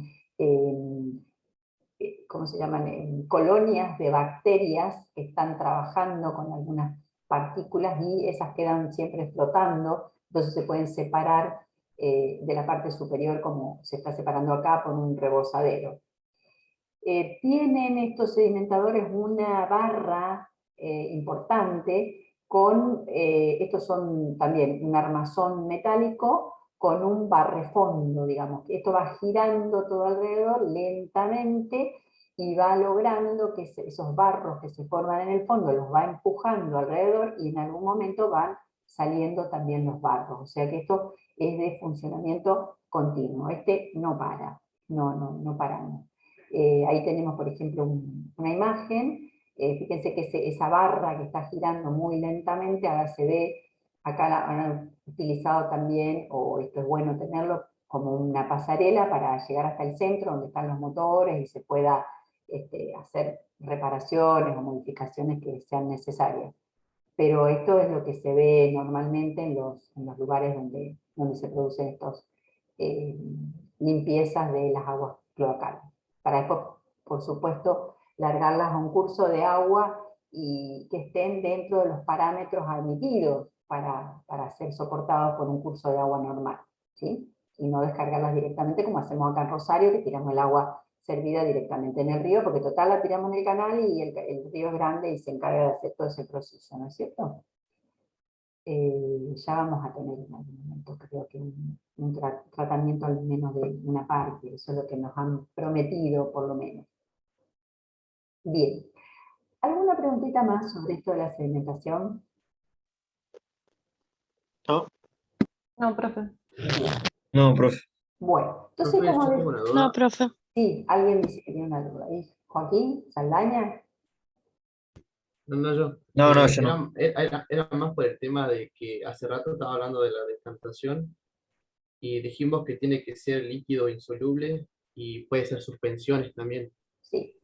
¿cómo se llaman? Colonias de bacterias que están trabajando con algunas partículas y esas quedan siempre flotando, entonces se pueden separar de la parte superior como se está separando acá por un rebosadero. Tienen estos sedimentadores una barra importante con, estos son también un armazón metálico con un barrefondo, digamos, que esto va girando todo alrededor lentamente y va logrando que esos barros que se forman en el fondo los va empujando alrededor y en algún momento van saliendo también los barros. O sea que esto es de funcionamiento continuo. Este no para, no paramos. Ahí tenemos, por ejemplo, una imagen. Fíjense que esa barra que está girando muy lentamente, ahora se ve, acá la han utilizado también, o esto es bueno tenerlo, como una pasarela para llegar hasta el centro donde están los motores y se pueda hacer reparaciones o modificaciones que sean necesarias. Pero esto es lo que se ve normalmente en los lugares donde se producen estos limpiezas de las aguas cloacales. Para después, por supuesto, largarlas a un curso de agua y que estén dentro de los parámetros admitidos para ser soportados por un curso de agua normal, ¿sí? Y no descargarlas directamente como hacemos acá en Rosario, que tiramos el agua servida directamente en el río, porque total la tiramos en el canal y el río es grande y se encarga de hacer todo ese proceso, ¿no es cierto? Ya vamos a tener en algún momento, creo que un tratamiento al menos de una parte, eso es lo que nos han prometido por lo menos. Bien, ¿alguna preguntita más sobre esto de la sedimentación? No. No, profe. No, profe. Bueno, entonces Profe, como yo tengo una duda. No, profe. sí, alguien dice que tiene una duda. Joaquín Saldaña. No, yo. No, yo no. Era más por el tema de que hace rato estaba hablando de la decantación y dijimos que tiene que ser líquido insoluble y puede ser suspensiones también. Sí.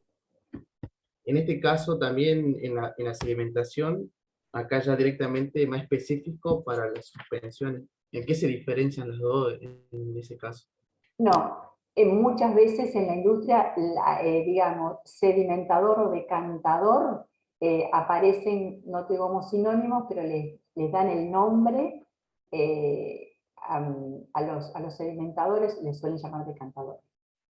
En este caso también en la sedimentación, acá ya directamente más específico para las suspensiones. ¿En qué se diferencian las dos en ese caso? No, muchas veces en la industria, digamos, sedimentador o decantador, aparecen, no te digo como sinónimos, pero les dan el nombre, a los sedimentadores les suelen llamar decantadores.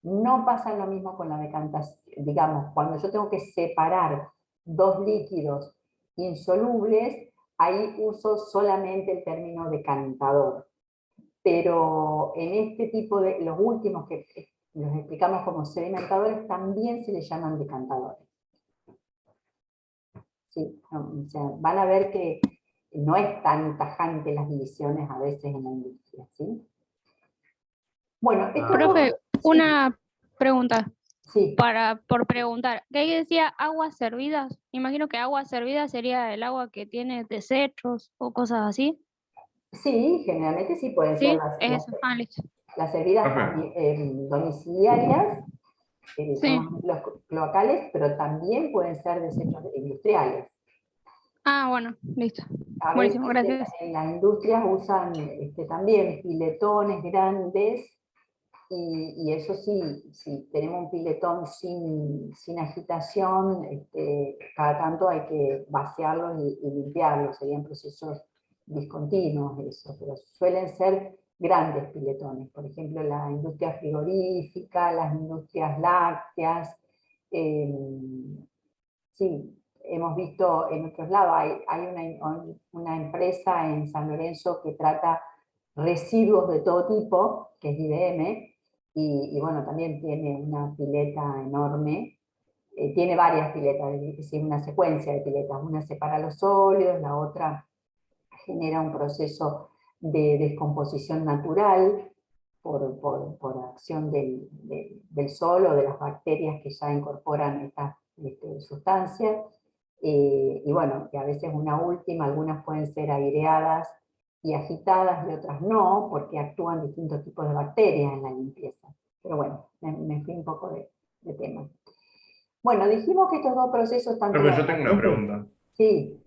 No pasa lo mismo con la decantación, digamos, cuando yo tengo que separar dos líquidos insolubles, ahí uso solamente el término decantador. Pero en este tipo de, los últimos que los explicamos como sedimentadores, también se les llaman decantadores. Sí, o sea, van a ver que no es tan tajante las divisiones a veces en la industria, ¿sí? Bueno, esto Profe, una pregunta. Sí. Por preguntar, ¿qué decía aguas servidas? Imagino que agua servida sería el agua que tiene desechos o cosas así. Sí, generalmente sí pueden ser las servidas domiciliarias, son los cloacales, pero también pueden ser desechos industriales. Ah, bueno, listo. A Buenísimo, veces gracias. en las industrias usan también piletones grandes, y eso sí, si tenemos un piletón sin agitación, cada tanto hay que vaciarlos y limpiarlos, serían procesos discontinuos eso, pero suelen ser grandes piletones, por ejemplo la industria frigorífica, las industrias lácteas, sí, hemos visto en otros lados, hay una empresa en San Lorenzo que trata residuos de todo tipo, que es IBM, y bueno, también tiene una pileta enorme, tiene varias piletas, es decir, una secuencia de piletas, una separa los sólidos, la otra genera un proceso de descomposición natural por acción del sol o de las bacterias que ya incorporan estas sustancias, y bueno, que a veces una última, algunas pueden ser aireadas y agitadas y otras no, porque actúan distintos tipos de bacterias en la limpieza. Pero bueno, me fui un poco de tema. Bueno, dijimos que estos dos procesos están... Pero yo tengo una pregunta. Sí.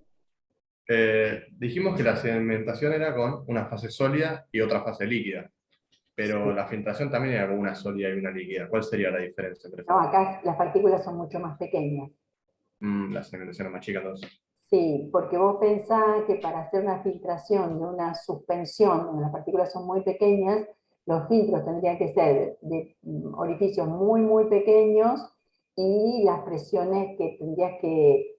Dijimos que la sedimentación era con una fase sólida y otra fase líquida, pero la filtración también era con una sólida y una líquida. ¿Cuál sería la diferencia entre No, acá las partículas son mucho más pequeñas. la sedimentación es más chica entonces? Sí, porque vos pensás que para hacer una filtración de una suspensión, donde las partículas son muy pequeñas, los filtros tendrían que ser de orificios muy pequeños y las presiones que tendrías que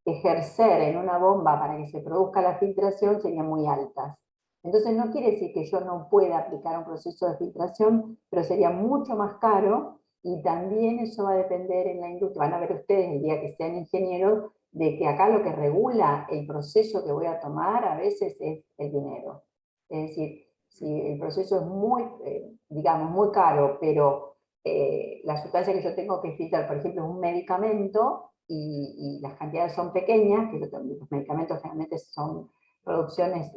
ejercer en una bomba para que se produzca la filtración serían muy altas. Entonces no quiere decir que yo no pueda aplicar un proceso de filtración, pero sería mucho más caro, y también eso va a depender en la industria. Van a ver ustedes el día que sean ingenieros, de que acá lo que regula el proceso que voy a tomar a veces es el dinero. Es decir, si el proceso es muy, digamos, muy caro, pero la sustancia que yo tengo que filtrar, por ejemplo, es un medicamento, y las cantidades son pequeñas, que los medicamentos generalmente son producciones,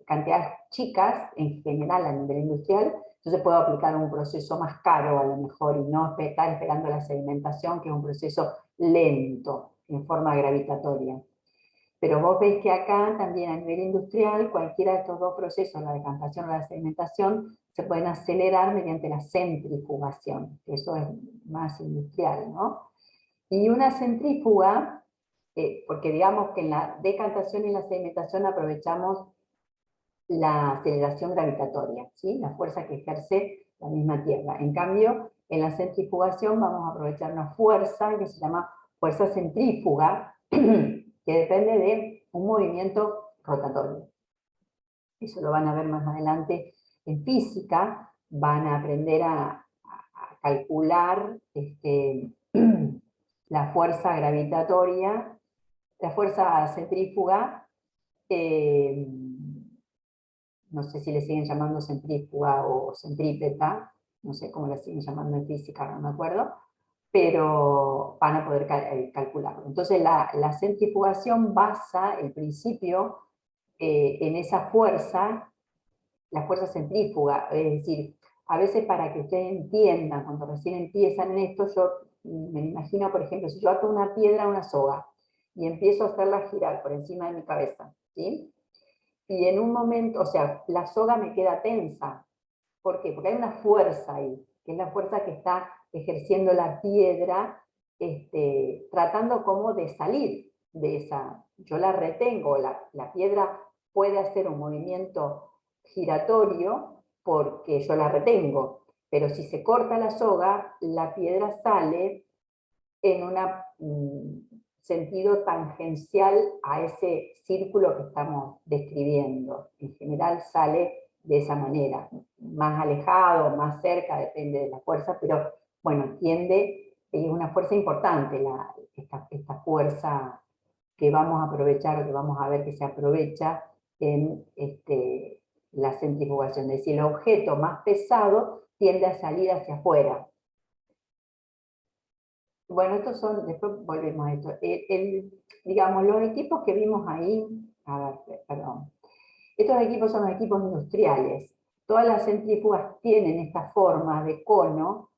cantidades chicas en general a nivel industrial, entonces puedo aplicar un proceso más caro a lo mejor, y no estar esperando la sedimentación, que es un proceso lento, en forma gravitatoria. Pero vos ves que acá también a nivel industrial, cualquiera de estos dos procesos, la decantación o la sedimentación, se pueden acelerar mediante la centrifugación, que eso es más industrial, ¿no? Y una centrífuga, porque digamos que en la decantación y la sedimentación aprovechamos la aceleración gravitatoria, ¿sí? La fuerza que ejerce la misma Tierra. En cambio, en la centrifugación vamos a aprovechar una fuerza que se llama fuerza centrífuga, que depende de un movimiento rotatorio. Eso lo van a ver más adelante en física, van a aprender a calcular la fuerza gravitatoria, la fuerza centrífuga, no sé si le siguen llamando centrífuga o centrípeta, no sé cómo la siguen llamando en física, no me acuerdo, pero van a poder calcularlo. Entonces la centrifugación basa el principio en esa fuerza, la fuerza centrífuga, es decir, a veces para que ustedes entiendan, cuando recién empiezan en esto, yo me imagino, por ejemplo, si yo ato una piedra a una soga y empiezo a hacerla girar por encima de mi cabeza, ¿sí? Y en un momento, o sea, la soga me queda tensa. ¿Por qué? Porque hay una fuerza ahí, que es la fuerza que está ejerciendo la piedra, tratando como de salir de esa. Yo la retengo, la piedra puede hacer un movimiento giratorio porque yo la retengo, pero si se corta la soga, la piedra sale en un sentido tangencial a ese círculo que estamos describiendo. En general sale de esa manera, más alejado, más cerca, depende de la fuerza, pero bueno, tiende, es una fuerza importante esta fuerza que vamos a aprovechar, que vamos a ver que se aprovecha en la centrifugación. Es decir, el objeto más pesado tiende a salir hacia afuera. Bueno, estos son, después volvemos a esto. Digamos, los equipos que vimos ahí, a ver, perdón. Estos equipos son los equipos industriales. Todas las centrífugas tienen esta forma de cono,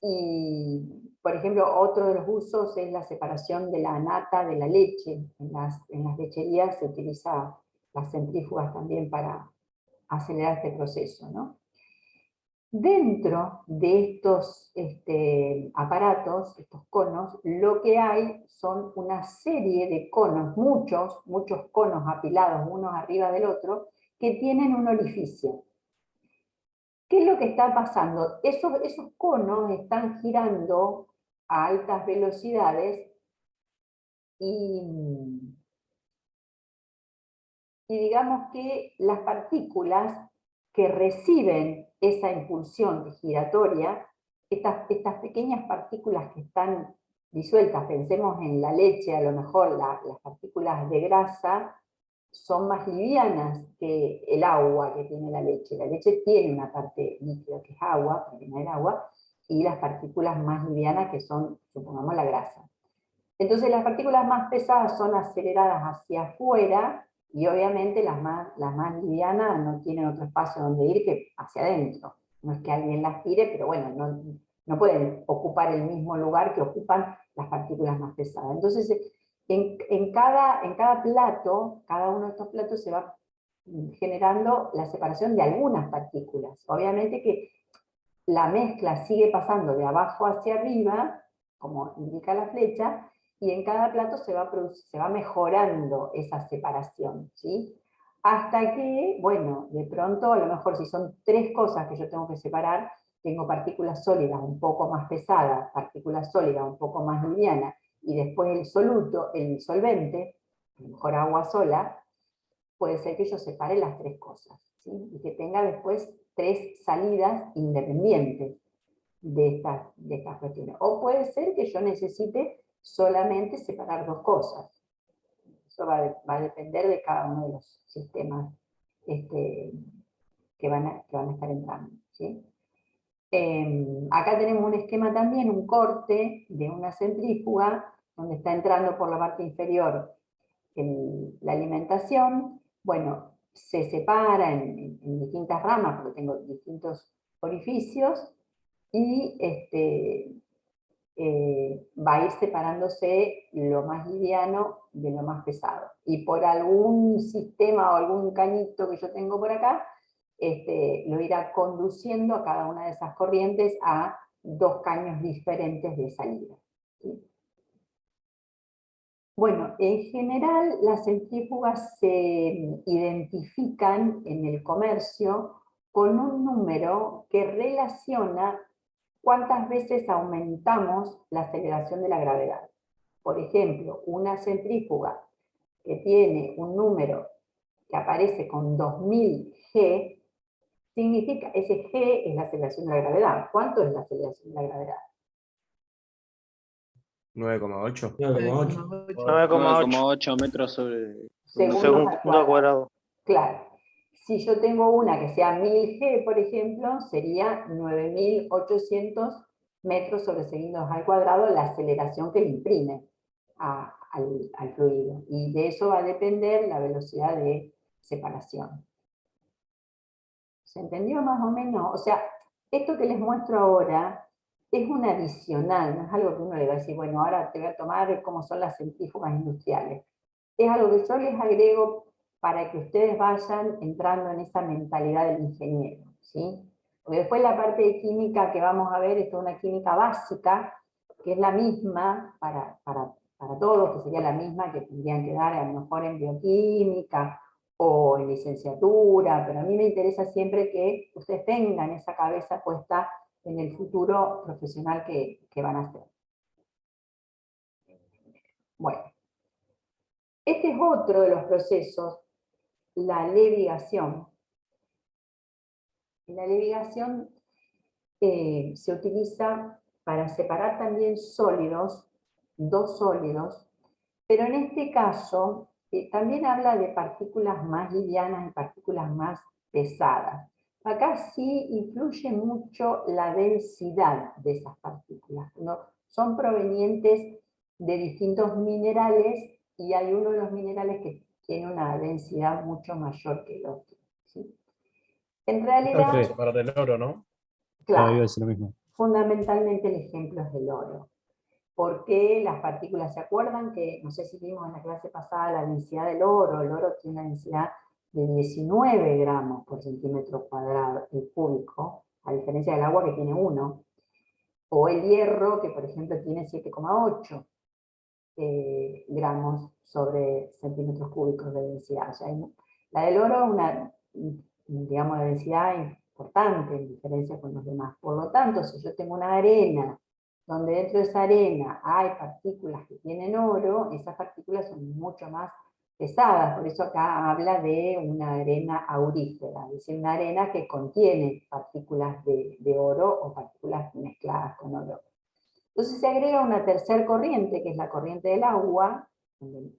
y, por ejemplo, otro de los usos es la separación de la nata de la leche. En las lecherías se utiliza las centrífugas también para acelerar este proceso, ¿no? Dentro de estos aparatos, estos conos, lo que hay son una serie de conos, muchos conos apilados unos arriba del otro, que tienen un orificio. ¿Qué es lo que está pasando? Esos conos están girando a altas velocidades y digamos que las partículas que reciben esa impulsión giratoria, estas pequeñas partículas que están disueltas, pensemos en la leche, a lo mejor las partículas de grasa son más livianas que el agua que tiene la leche. La leche tiene una parte líquida que es agua, primera agua, y las partículas más livianas que son, supongamos, la grasa. Entonces las partículas más pesadas son aceleradas hacia afuera, y obviamente las más livianas no tienen otro espacio donde ir que hacia adentro. No es que alguien las tire, pero bueno, no pueden ocupar el mismo lugar que ocupan las partículas más pesadas. Entonces, en cada plato, cada uno de estos platos se va generando la separación de algunas partículas. Obviamente que la mezcla sigue pasando de abajo hacia arriba, como indica la flecha, y en cada plato se va mejorando esa separación, ¿sí? Hasta que, bueno, de pronto, a lo mejor si son 3 cosas que yo tengo que separar, tengo partículas sólidas un poco más pesadas, partículas sólidas un poco más livianas, y después el solvente, a lo mejor agua sola, puede ser que yo separe las tres cosas, ¿sí? Y que tenga después tres salidas independientes de estas cuestiones. O puede ser que yo necesite solamente separar dos cosas. Eso va a depender de cada uno de los sistemas que van a estar entrando, ¿sí? Acá tenemos un esquema también, un corte de una centrífuga, donde está entrando por la parte inferior la alimentación. Bueno, se separa en distintas ramas, porque tengo distintos orificios, y va a ir separándose lo más liviano de lo más pesado. Y por algún sistema o algún cañito que yo tengo por acá, lo irá conduciendo a cada una de esas corrientes a dos caños diferentes de salida, ¿sí? Bueno, en general las centrífugas se identifican en el comercio con un número que relaciona cuántas veces aumentamos la aceleración de la gravedad. Por ejemplo, una centrífuga que tiene un número que aparece con 2000 G, significa, ese G es la aceleración de la gravedad. ¿Cuánto es la aceleración de la gravedad? 9,8. 9,8 metros sobre Segundos al cuadrado. Claro. Si yo tengo una que sea 1000 G, por ejemplo, sería 9800 metros sobre segundos al cuadrado la aceleración que le imprime al fluido. Y de eso va a depender la velocidad de separación. ¿Se entendió más o menos? O sea, esto que les muestro ahora es un adicional, no es algo que uno le va a decir, bueno, ahora te voy a tomar cómo son las centrífugas industriales. Es algo que yo les agrego para que ustedes vayan entrando en esa mentalidad del ingeniero, ¿sí? Porque después la parte de química que vamos a ver es toda una química básica, que es la misma para todos, que sería la misma que tendrían que dar a lo mejor en bioquímica o en licenciatura, pero a mí me interesa siempre que ustedes tengan esa cabeza puesta en el futuro profesional que van a hacer. Bueno, este es otro de los procesos, la levigación. La levigación se utiliza para separar también sólidos, dos sólidos, pero en este caso también habla de partículas más livianas y partículas más pesadas. Acá sí influye mucho la densidad de esas partículas, ¿no? Son provenientes de distintos minerales y hay uno de los minerales que tiene una densidad mucho mayor que el otro, ¿sí? En realidad, Separar el oro, ¿no? claro, iba a decir lo mismo. fundamentalmente el ejemplo es el oro. Porque las partículas, ¿se acuerdan que, no sé si vimos en la clase pasada la densidad del oro? El oro tiene una densidad de 19 gramos por centímetro cuadrado cúbico, a diferencia del agua que tiene 1. O el hierro, que por ejemplo tiene 7,8 gramos sobre centímetros cúbicos de densidad. O sea, la del oro es una, digamos, de densidad importante en diferencia con los demás. Por lo tanto, si yo tengo una arena donde dentro de esa arena hay partículas que tienen oro, esas partículas son mucho más pesadas, por eso acá habla de una arena aurífera, es decir, una arena que contiene partículas de oro o partículas mezcladas con oro. Entonces se agrega una tercera corriente, que es la corriente del agua, donde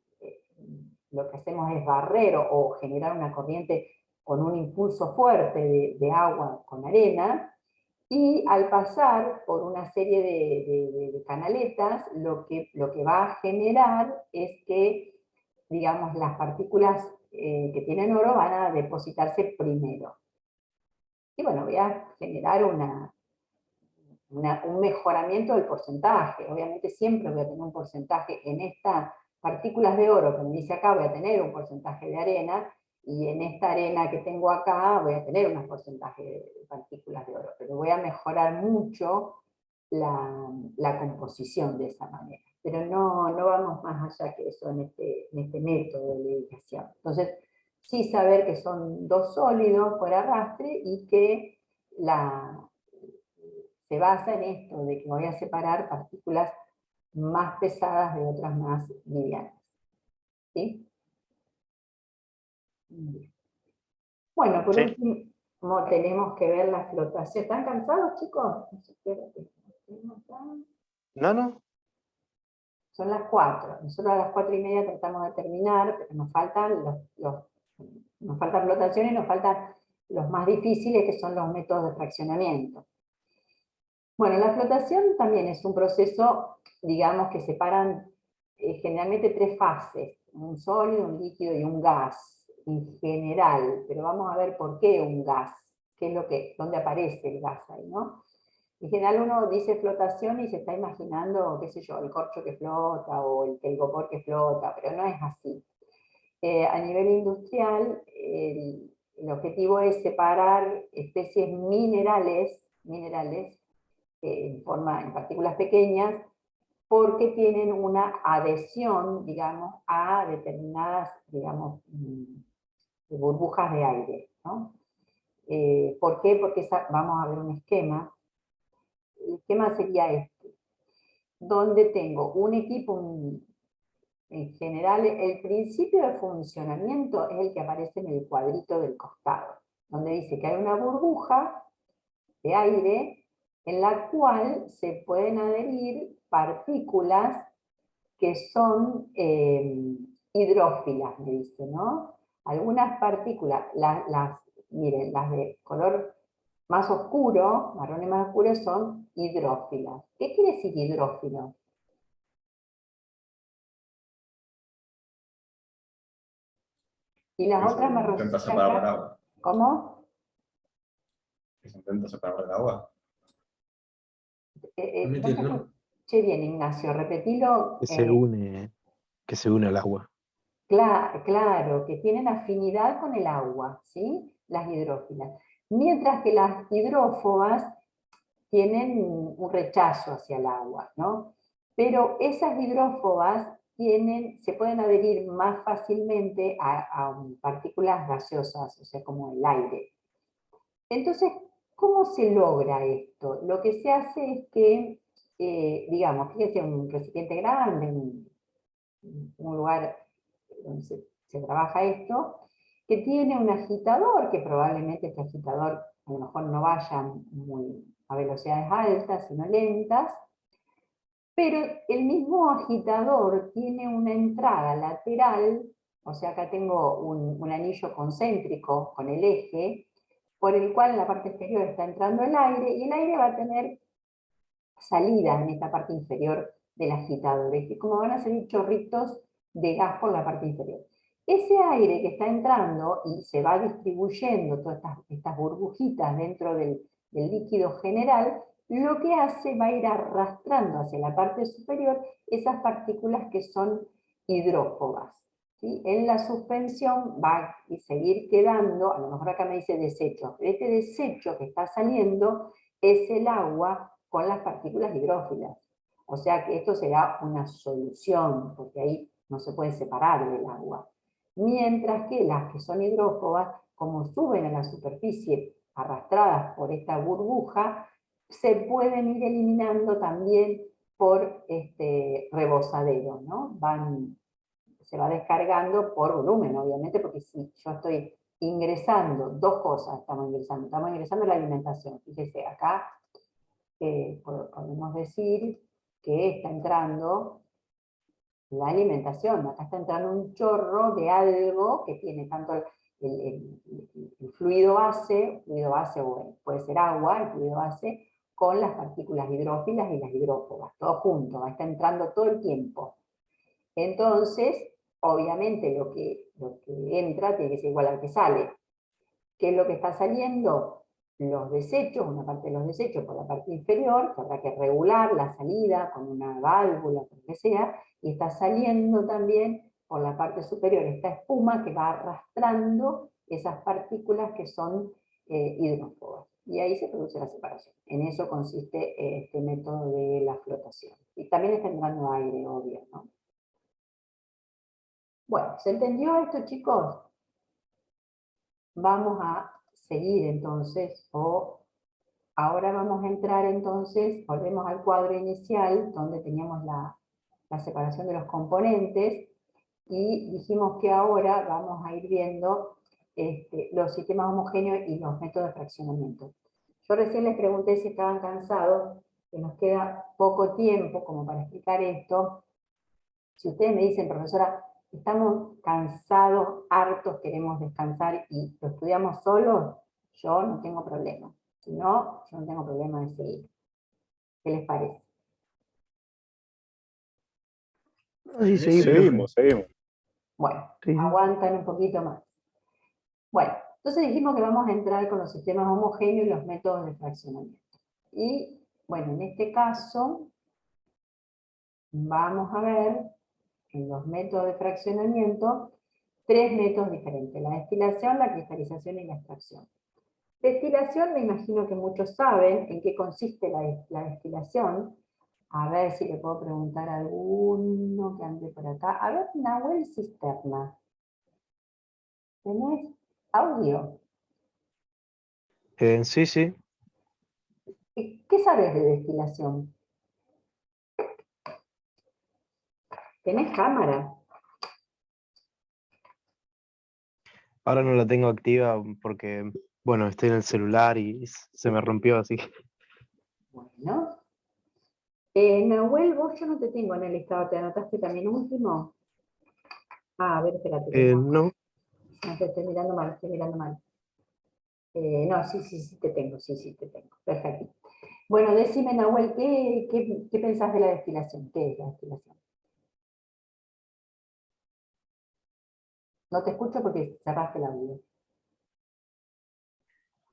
lo que hacemos es barrer o generar una corriente con un impulso fuerte de agua con arena, y al pasar por una serie de canaletas, lo que va a generar es que, digamos, las partículas que tienen oro van a depositarse primero. Y bueno, voy a generar un mejoramiento del porcentaje. Obviamente siempre voy a tener un porcentaje en estas partículas de oro, como dice acá, voy a tener un porcentaje de arena, y en esta arena que tengo acá voy a tener un porcentaje de partículas de oro, pero voy a mejorar mucho la composición de esa manera. Pero no vamos más allá que eso en este método de levigación. Entonces, sí saber que son dos sólidos por arrastre y que se basa en esto, de que voy a separar partículas más pesadas de otras más livianas. ¿Sí? Bueno, por Sí. último tenemos que ver la flotación. ¿Están cansados, chicos? No. Son las 4. Nosotros a las 4:30 tratamos de terminar, pero nos faltan nos faltan flotaciones y nos faltan los más difíciles, que son los métodos de fraccionamiento. Bueno, la flotación también es un proceso, digamos, que separan generalmente 3 fases: un sólido, un líquido y un gas, en general. Pero vamos a ver por qué un gas, dónde aparece el gas ahí, ¿no? En general uno dice flotación y se está imaginando, qué sé yo, el corcho que flota o el telgopor que flota, pero no es así. A nivel industrial, el objetivo es separar especies minerales en partículas pequeñas, porque tienen una adhesión, digamos, a determinadas, digamos, burbujas de aire, ¿no? ¿Por qué? Porque vamos a ver un esquema. El esquema sería este, donde tengo un equipo, en general, el principio de funcionamiento es el que aparece en el cuadrito del costado, donde dice que hay una burbuja de aire en la cual se pueden adherir partículas que son hidrófilas, me dice, ¿no? Algunas partículas, miren, las de color más oscuro, marrones más oscuros, son hidrófilas. ¿Qué quiere decir hidrófilo? Y las otras Intenta marroncitas separar el acá, agua. ¿cómo? Que se intenta separar el agua. No te escuché bien, Ignacio, repetilo. Que se une al agua. Claro, que tienen afinidad con el agua, ¿sí? Las hidrófilas. Mientras que las hidrófobas tienen un rechazo hacia el agua, ¿no? Pero esas hidrófobas se pueden adherir más fácilmente a partículas gaseosas, o sea, como el aire. Entonces, ¿cómo se logra esto? Lo que se hace es que, digamos, fíjense, un recipiente grande, un lugar donde se trabaja esto, que tiene un agitador, que probablemente este agitador a lo mejor no vaya a velocidades altas, sino lentas, pero el mismo agitador tiene una entrada lateral, o sea, acá tengo un anillo concéntrico con el eje, por el cual en la parte exterior está entrando el aire, y el aire va a tener salida en esta parte inferior del agitador. Es que como van a salir chorritos de gas por la parte inferior. Ese aire que está entrando y se va distribuyendo todas estas burbujitas dentro del líquido general, lo que hace va a ir arrastrando hacia la parte superior esas partículas que son hidrófobas. ¿Sí? En la suspensión va a seguir quedando, a lo mejor acá me dice desecho, pero este desecho que está saliendo es el agua con las partículas hidrófilas. O sea que esto será una solución, porque ahí no se puede separar del agua. Mientras que las que son hidrófobas, como suben a la superficie arrastradas por esta burbuja, se pueden ir eliminando también por rebosadero, ¿no? Se va descargando por volumen, obviamente, porque si yo estoy ingresando, dos cosas estamos ingresando la alimentación. Fíjese, acá podemos decir que está entrando la alimentación, acá está entrando un chorro de algo que tiene tanto el fluido base o puede ser agua, el fluido base, con las partículas hidrófilas y las hidrófobas, todo junto, va a estar entrando todo el tiempo. Entonces, obviamente lo que entra tiene que ser igual al que sale. ¿Qué es lo que está saliendo? Los desechos, una parte de los desechos por la parte inferior, que habrá que regular la salida con una válvula, con lo que sea, y está saliendo también por la parte superior esta espuma que va arrastrando esas partículas que son hidrófobas. Y ahí se produce la separación. En eso consiste este método de la flotación. Y también está entrando aire, obvio, ¿no? Bueno, ¿se entendió esto, chicos? Vamos a seguir entonces, ahora vamos a entrar entonces, volvemos al cuadro inicial, donde teníamos la separación de los componentes, y dijimos que ahora vamos a ir viendo los sistemas homogéneos y los métodos de fraccionamiento. Yo recién les pregunté si estaban cansados, que nos queda poco tiempo como para explicar esto. Si ustedes me dicen, profesora, estamos cansados, hartos, queremos descansar y lo estudiamos solos, yo no tengo problema. Si no, yo no tengo problema de seguir. ¿Qué les parece? Sí, Seguimos. Bueno, Sí. aguantan un poquito más. Bueno, entonces dijimos que vamos a entrar con los sistemas homogéneos y los métodos de fraccionamiento. Y, bueno, en este caso, vamos a ver en los métodos de fraccionamiento 3 métodos diferentes: la destilación, la cristalización y la extracción. Destilación, me imagino que muchos saben en qué consiste la destilación. A ver si le puedo preguntar a alguno que ande por acá. A ver, Nahuel Cisterna. ¿Tenés audio? Sí, sí. ¿Qué sabes de destilación? ¿Tenés cámara? Ahora no la tengo activa porque, bueno, estoy en el celular y se me rompió así. Bueno. Nahuel, vos yo no te tengo en el listado, ¿te anotaste también último? Ah, a ver, espérate. No. No, te estoy mirando mal, no, sí te tengo, sí te tengo. Perfecto. Bueno, decime, Nahuel, ¿qué pensás de la destilación? ¿Qué es la destilación? No te escucho porque cerraste el audio.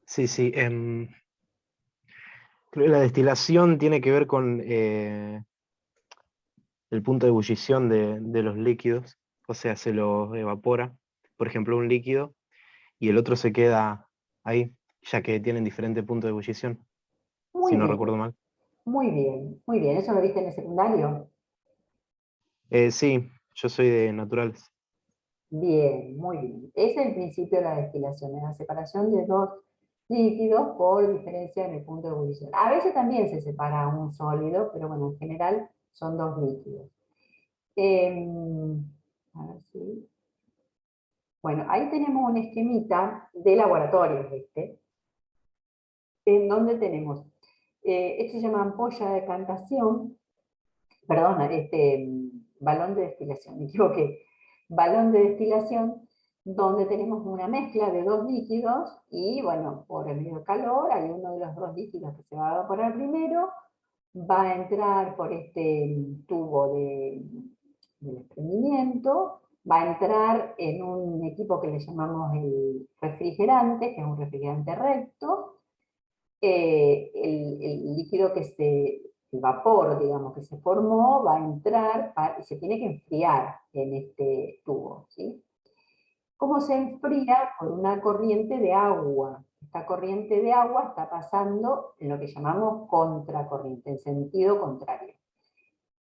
Sí, sí. Creo que la destilación tiene que ver con el punto de ebullición de los líquidos. O sea, se los evapora, por ejemplo, un líquido, y el otro se queda ahí, ya que tienen diferente punto de ebullición, Muy si no bien, recuerdo mal. muy bien, muy bien. ¿Eso lo viste en el secundario? Sí, yo soy de naturales. Bien, muy bien. Ese es el principio de la destilación, es la separación de dos líquidos por diferencia en el punto de ebullición. A veces también se separa un sólido, pero bueno, en general son dos líquidos. A ver si... Bueno, ahí tenemos un esquemita de laboratorio, en donde tenemos, esto se llama ampolla de decantación, perdón, balón de destilación, me equivoqué, balón de destilación, donde tenemos una mezcla de dos líquidos y, bueno, por el medio calor, hay uno de los dos líquidos que se va a evaporar primero, va a entrar por este tubo de desprendimiento, va a entrar en un equipo que le llamamos el refrigerante, que es un refrigerante recto. El líquido el vapor, digamos, que se formó, va a entrar y se tiene que enfriar en este tubo, ¿sí? ¿Cómo se enfría? Por una corriente de agua. Esta corriente de agua está pasando en lo que llamamos contracorriente, en sentido contrario.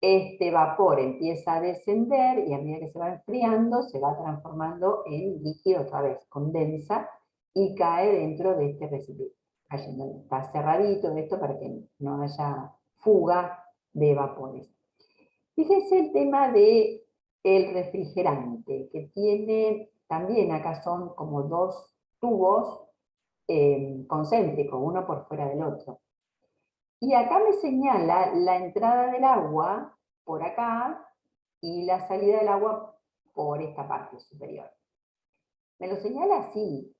Este vapor empieza a descender y a medida que se va enfriando se va transformando en líquido otra vez, condensa y cae dentro de este recipiente. Está cerradito esto para que no haya fuga de vapores. Fíjense el tema del refrigerante, que tiene también acá son como dos tubos concéntricos, uno por fuera del otro. Y acá me señala la entrada del agua por acá y la salida del agua por esta parte superior. Me lo señala así.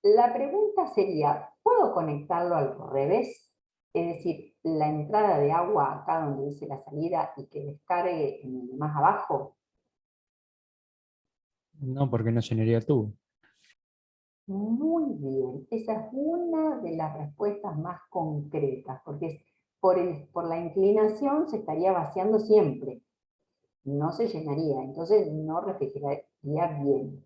La pregunta sería, ¿puedo conectarlo al revés? Es decir, la entrada de agua acá donde dice la salida y que descargue más abajo. No, porque no llenaría el tubo. Muy bien, esa es una de las respuestas más concretas, porque por la inclinación se estaría vaciando siempre, no se llenaría, entonces no refrigeraría bien.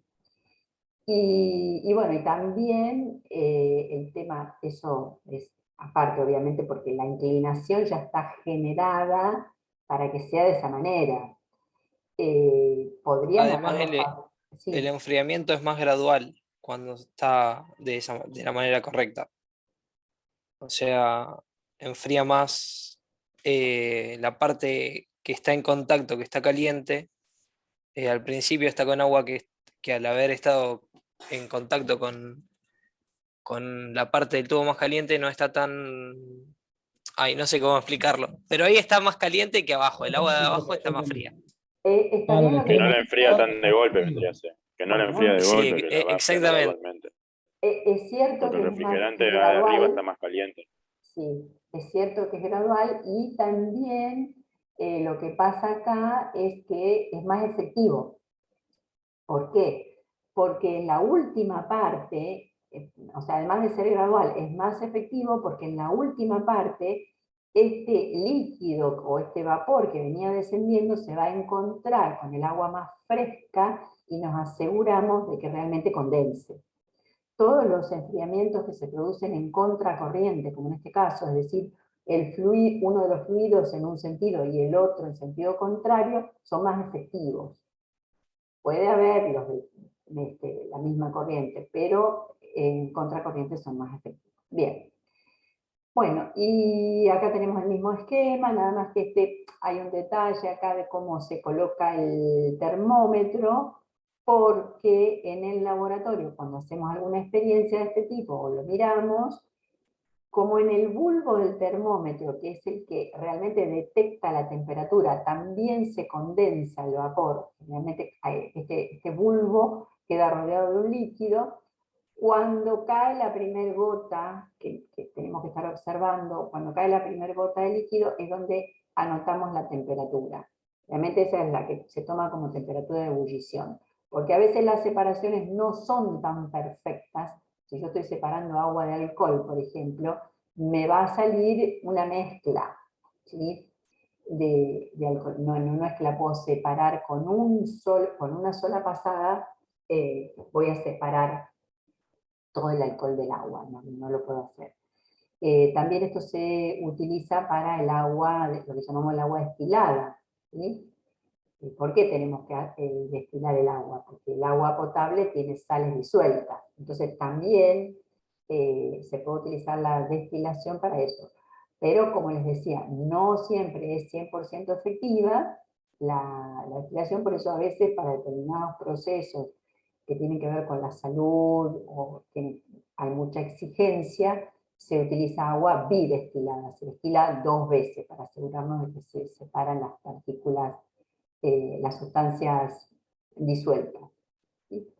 Y bueno, y también el tema, eso es aparte obviamente porque la inclinación ya está generada para que sea de esa manera. Podríamos Además, el enfriamiento es más gradual cuando está de la manera correcta. O sea, enfría más la parte que está en contacto, que está caliente. Al principio está con agua que al haber estado en contacto con la parte del tubo más caliente no está tan... Ay, no sé cómo explicarlo. Pero ahí está más caliente que abajo. El agua de abajo está más fría. Está bien lo Que que no la enfría tan de golpe, vendría a ser. Que no la enfría de Sí, golpe, que la va enfriando exactamente. gradualmente. es cierto Porque que el es más refrigerante es de arriba gradual. está más caliente. Sí, es cierto que es gradual y también lo que pasa acá es que es más efectivo. ¿Por qué? Porque en la última parte, o sea, además de ser gradual, es más efectivo porque en la última parte este líquido o este vapor que venía descendiendo se va a encontrar con el agua más fresca y nos aseguramos de que realmente condense. Todos los enfriamientos que se producen en contracorriente, como en este caso, es decir, uno de los fluidos en un sentido y el otro en sentido contrario, son más efectivos. Puede haber los de la misma corriente, pero en contracorriente son más efectivos. Bien. Bueno, y acá tenemos el mismo esquema, nada más que hay un detalle acá de cómo se coloca el termómetro, porque en el laboratorio, cuando hacemos alguna experiencia de este tipo o lo miramos, como en el bulbo del termómetro, que es el que realmente detecta la temperatura, también se condensa el vapor, realmente este bulbo queda rodeado de un líquido, cuando cae la primera gota, que tenemos que estar observando, cuando cae la primera gota de líquido es donde anotamos la temperatura. Realmente esa es la que se toma como temperatura de ebullición, porque a veces las separaciones no son tan perfectas. Si yo estoy separando agua de alcohol, por ejemplo, me va a salir una mezcla, ¿sí?, de alcohol. No es que la puedo separar con una sola pasada, voy a separar todo el alcohol del agua, no lo puedo hacer. También esto se utiliza para el agua, lo que llamamos el agua destilada, ¿sí? ¿Por qué tenemos que destilar el agua? Porque el agua potable tiene sales disueltas. Entonces también se puede utilizar la destilación para eso. Pero como les decía, no siempre es 100% efectiva la destilación, por eso a veces para determinados procesos que tienen que ver con la salud o que hay mucha exigencia, se utiliza agua bidestilada, se destila 2 veces para asegurarnos de que se separan las partículas, las sustancias disueltas. ¿Sí?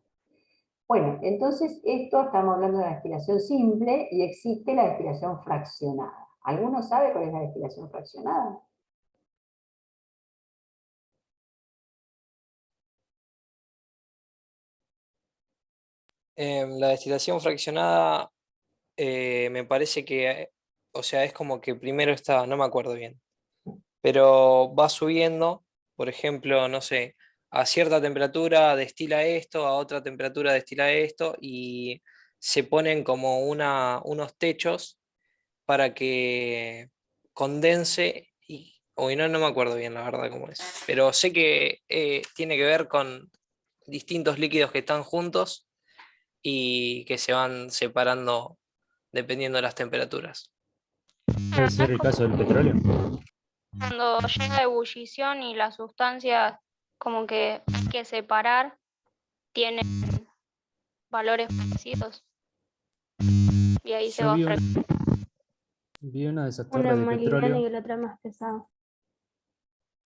Bueno, entonces estamos hablando de la destilación simple y existe la destilación fraccionada. ¿Alguno sabe cuál es la destilación fraccionada? La destilación fraccionada me parece que, o sea, es como que primero está, no me acuerdo bien, pero va subiendo, por ejemplo, no sé, a cierta temperatura destila esto, a otra temperatura destila esto, y se ponen como unos techos para que condense, y hoy no me acuerdo bien la verdad cómo es, pero sé que tiene que ver con distintos líquidos que están juntos y que se van separando dependiendo de las temperaturas. ¿Puede ser el caso del petróleo? Cuando llega a ebullición y las sustancias como que hay que separar, tienen valores parecidos. Y ahí se Yo va vi una de esas Una torres de más liviana petróleo y la otra más pesada.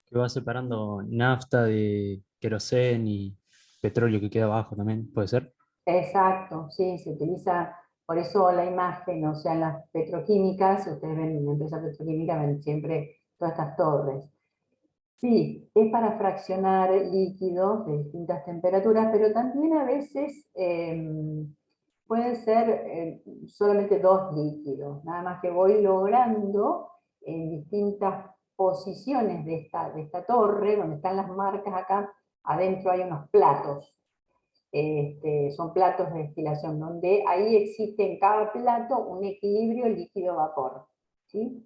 que va separando nafta de queroseno y petróleo que queda abajo también, ¿puede ser? Exacto, sí, se utiliza, por eso la imagen, o sea, en las petroquímicas, ustedes ven en la empresa petroquímica, ven siempre todas estas torres. Sí, es para fraccionar líquidos de distintas temperaturas, pero también a veces pueden ser solamente 2 líquidos, nada más que voy logrando en distintas posiciones de esta torre, donde están las marcas acá, adentro hay unos platos. Son platos de destilación, donde ahí existe en cada plato un equilibrio líquido-vapor, ¿sí?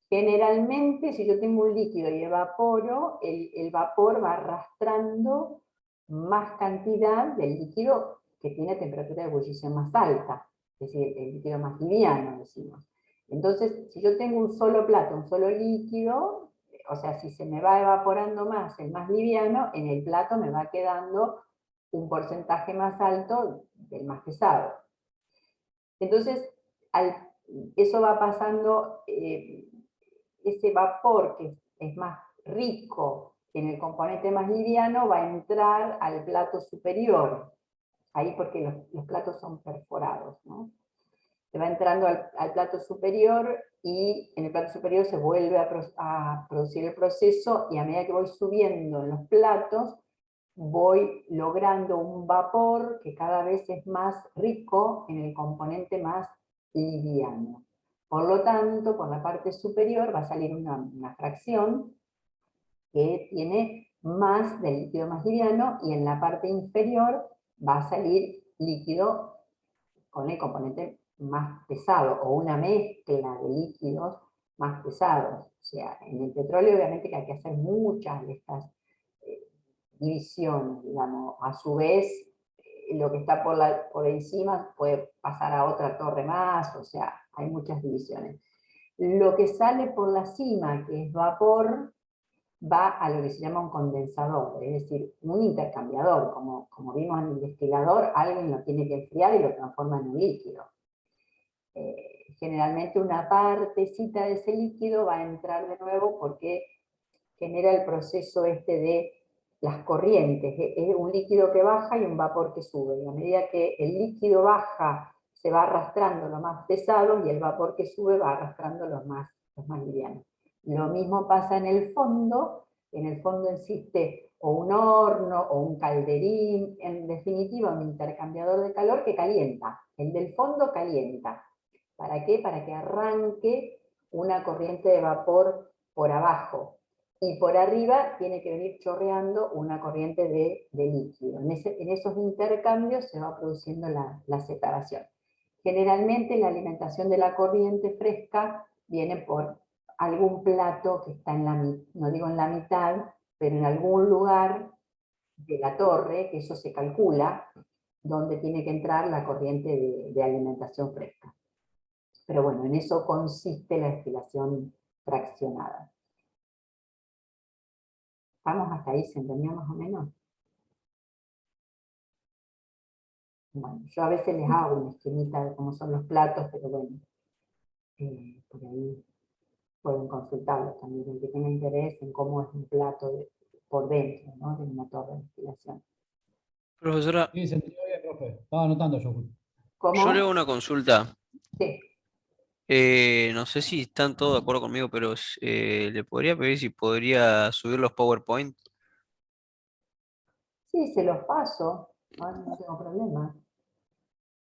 Generalmente, si yo tengo un líquido y evaporo, el vapor va arrastrando más cantidad del líquido que tiene temperatura de ebullición más alta, es decir, el líquido más liviano, decimos. Entonces, si yo tengo un solo plato, un solo líquido, o sea, si se me va evaporando más el más liviano, en el plato me va quedando un porcentaje más alto del más pesado. Entonces, eso va pasando, ese vapor que es más rico en el componente más liviano va a entrar al plato superior, ahí porque los platos son perforados, ¿no? Se va entrando al plato superior y en el plato superior se vuelve a producir el proceso, y a medida que voy subiendo en los platos, voy logrando un vapor que cada vez es más rico en el componente más liviano. Por lo tanto, por la parte superior va a salir una fracción que tiene más del líquido más liviano, y en la parte inferior va a salir líquido con el componente más pesado, o una mezcla de líquidos más pesados. O sea, en el petróleo obviamente que hay que hacer muchas de estas divisiones, digamos. A su vez, lo que está por encima puede pasar a otra torre más, o sea, hay muchas divisiones. Lo que sale por la cima, que es vapor, va a lo que se llama un condensador, es decir, un intercambiador. Como vimos en el destilador, alguien lo tiene que enfriar y lo transforma en un líquido. Generalmente una partecita de ese líquido va a entrar de nuevo porque genera el proceso de las corrientes. Es un líquido que baja y un vapor que sube. Y a medida que el líquido baja, se va arrastrando lo más pesado, y el vapor que sube va arrastrando los más livianos. Lo mismo pasa en el fondo. En el fondo existe o un horno o un calderín, en definitiva un intercambiador de calor que calienta. El del fondo calienta. ¿Para qué? Para que arranque una corriente de vapor por abajo. Y por arriba tiene que venir chorreando una corriente de líquido. En esos intercambios se va produciendo la separación. Generalmente la alimentación de la corriente fresca viene por algún plato que está no digo en la mitad, pero en algún lugar de la torre, que eso se calcula, donde tiene que entrar la corriente de alimentación fresca. Pero bueno, en eso consiste la destilación fraccionada. ¿Vamos hasta ahí? ¿Se entendía más o menos? Bueno, yo a veces les hago una esquemita de cómo son los platos, pero bueno, por ahí pueden consultarlo también, el que tenga interés en cómo es un plato por dentro, ¿no? De una torre de destilación. Profesora. Sí, se entendió bien, profe. Estaba anotando yo. ¿Cómo? Yo le hago una consulta. Sí. No sé si están todos de acuerdo conmigo, pero le podría pedir si podría subir los PowerPoint. Sí, se los paso, no tengo problema.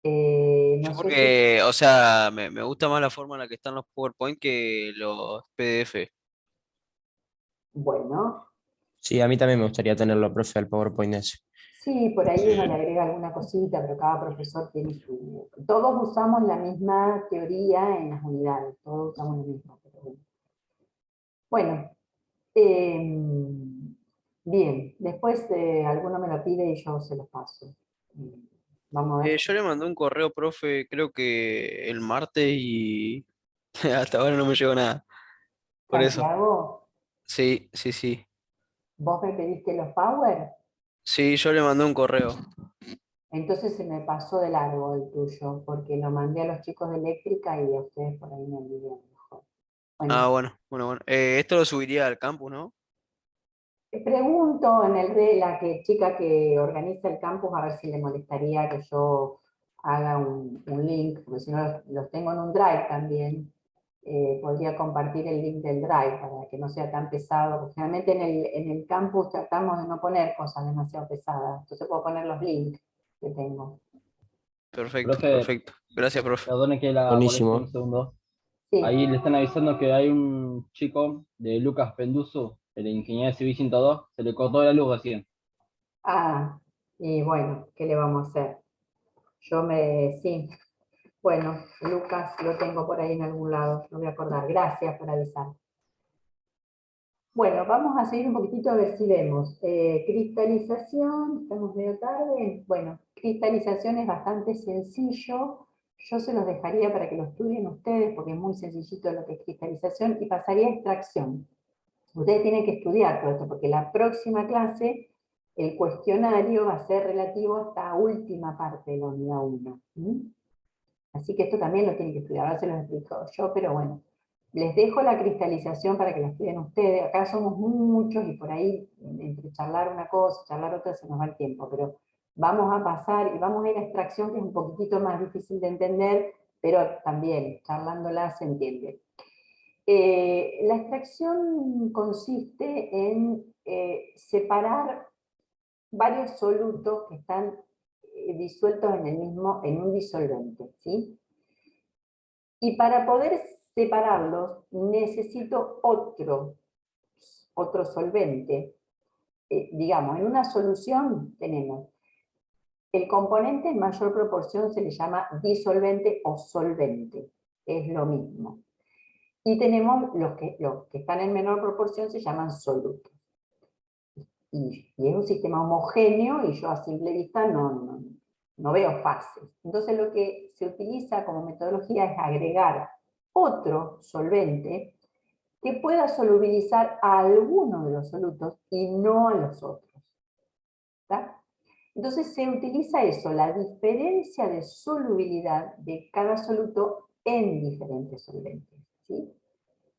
Yo porque, o sea, me gusta más la forma en la que están los PowerPoint que los PDF. Bueno. Sí, a mí también me gustaría tenerlo, profe, el PowerPoint ese. Sí, por ahí uno le agrega alguna cosita, pero cada profesor tiene su... Todos usamos la misma teoría en las unidades, todos usamos lo mismo. Pero bueno, bien, después alguno me lo pide y yo se los paso. Vamos a ver. Yo le mandé un correo, profe, creo que el martes y hasta ahora no me llegó nada. Por Santiago, eso. Sí. ¿vos me pediste los Power? Sí, yo le mandé un correo. Entonces se me pasó de largo el tuyo, porque lo mandé a los chicos de eléctrica y a ustedes por ahí me olvidé a lo mejor. Bueno. Bueno. Esto lo subiría al campus, ¿no? Pregunto en la chica que organiza el campus a ver si le molestaría que yo haga un link, porque si no los tengo en un drive también. Podría compartir el link del drive para que no sea tan pesado, porque generalmente en el campus tratamos de no poner cosas demasiado pesadas, entonces puedo poner los links que tengo. Perfecto, Profe, perfecto. Gracias, profe. Perdone que la moleste un segundo. Sí. Ahí le están avisando que hay un chico de Lucas Penduso, el ingeniero civil 102, se le cortó la luz recién. Ah, y bueno, ¿qué le vamos a hacer? Sí. Bueno, Lucas lo tengo por ahí en algún lado, lo voy a acordar. Gracias por avisar. Bueno, vamos a seguir un poquitito a ver si vemos. Cristalización, estamos medio tarde. Bueno, cristalización es bastante sencillo. Yo se los dejaría para que lo estudien ustedes, porque es muy sencillito lo que es cristalización, y pasaría a extracción. Ustedes tienen que estudiar todo esto, porque la próxima clase El cuestionario va a ser relativo a esta última parte de la unidad 1. Así que esto también lo tienen que estudiar, ahora se los explico yo, pero bueno. Les dejo la cristalización para que la estudien ustedes. Acá somos muchos y por ahí, entre charlar una cosa, charlar otra, se nos va el tiempo, pero vamos a pasar y vamos a ir a extracción, que es un poquitito más difícil de entender, pero también charlándola se entiende. La extracción consiste en separar varios solutos que están disueltos en un disolvente, ¿sí? Y para poder separarlos necesito otro solvente. Digamos, en una solución tenemos el componente en mayor proporción, se le llama disolvente o solvente, es lo mismo. Y tenemos los que están en menor proporción, se llaman solutos. Y es un sistema homogéneo y yo a simple vista no veo fases. Entonces lo que se utiliza como metodología es agregar otro solvente que pueda solubilizar a alguno de los solutos y no a los otros. ¿Está? Entonces se utiliza eso, la diferencia de solubilidad de cada soluto en diferentes solventes, ¿sí?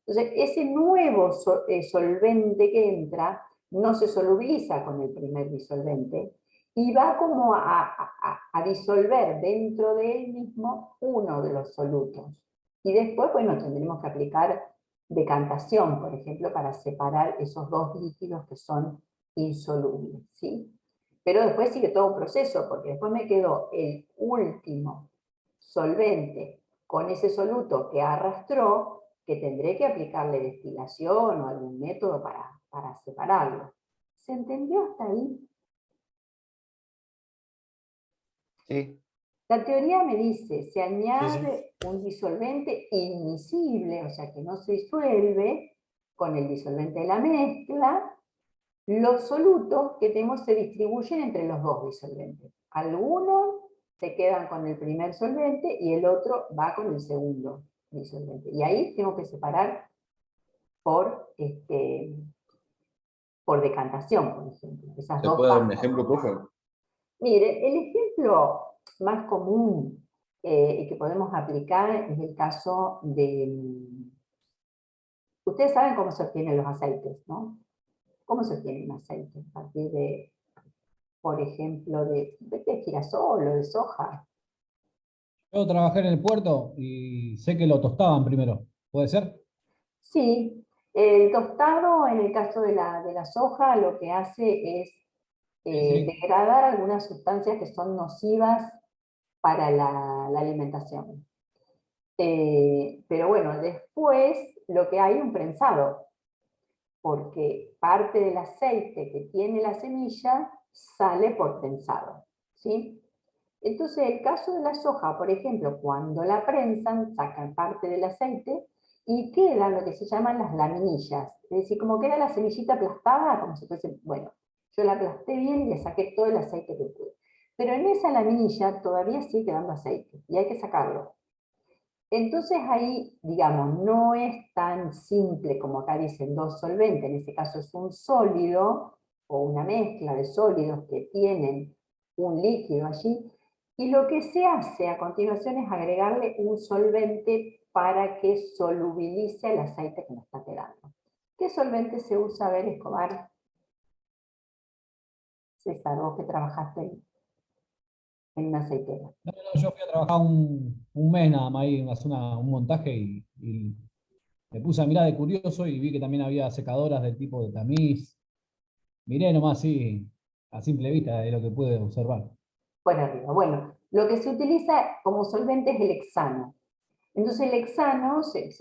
Entonces ese nuevo solvente que entra no se solubiliza con el primer disolvente y va como a disolver dentro de él mismo uno de los solutos. Y después, bueno, tendremos que aplicar decantación, por ejemplo, para separar esos dos líquidos que son insolubles, ¿sí? Pero después sigue todo un proceso, porque después me quedó el último solvente con ese soluto que arrastró, que tendré que aplicarle destilación o algún método para separarlo. ¿Se entendió hasta ahí? Sí. La teoría me dice, se añade un disolvente inmisible, o sea que no se disuelve, con el disolvente de la mezcla. Los solutos que tenemos se distribuyen entre los dos disolventes. Algunos se quedan con el primer solvente y el otro va con el segundo disolvente. Y ahí tengo que separar por decantación, por ejemplo. Esas ¿Se dos puede dar un fases. ejemplo, profe? Mire, el ejemplo más común y que podemos aplicar es el caso de... Ustedes saben cómo se obtienen los aceites, ¿no? ¿Cómo se obtiene un aceite? A partir de, por ejemplo, de girasol o de soja. Yo trabajé en el puerto y sé que lo tostaban primero. ¿Puede ser? Sí, el tostado, en el caso de la soja, lo que hace es degradar algunas sustancias que son nocivas para la alimentación. Pero bueno, después lo que hay es un prensado, porque parte del aceite que tiene la semilla sale por prensado, ¿sí? Entonces, el caso de la soja, por ejemplo, cuando la prensan, sacan parte del aceite y quedan lo que se llaman las laminillas. Es decir, como queda la semillita aplastada, como si fuese, bueno, yo la aplasté bien y le saqué todo el aceite que pude. Pero en esa laminilla todavía sigue quedando aceite y hay que sacarlo. Entonces ahí, digamos, no es tan simple como acá dicen dos solventes, en este caso es un sólido o una mezcla de sólidos que tienen un líquido allí, y lo que se hace a continuación es agregarle un solvente para que solubilice el aceite que nos está quedando. ¿Qué solvente se usa? A ver, Escobar. César, vos que trabajaste en una aceitera. No, yo fui a trabajar un mes nada más ahí, hacer un montaje y me puse a mirar de curioso y vi que también había secadoras del tipo de tamiz. Miré nomás así, a simple vista de lo que pude observar. Por arriba. Bueno, lo que se utiliza como solvente es el hexano. Entonces el hexano se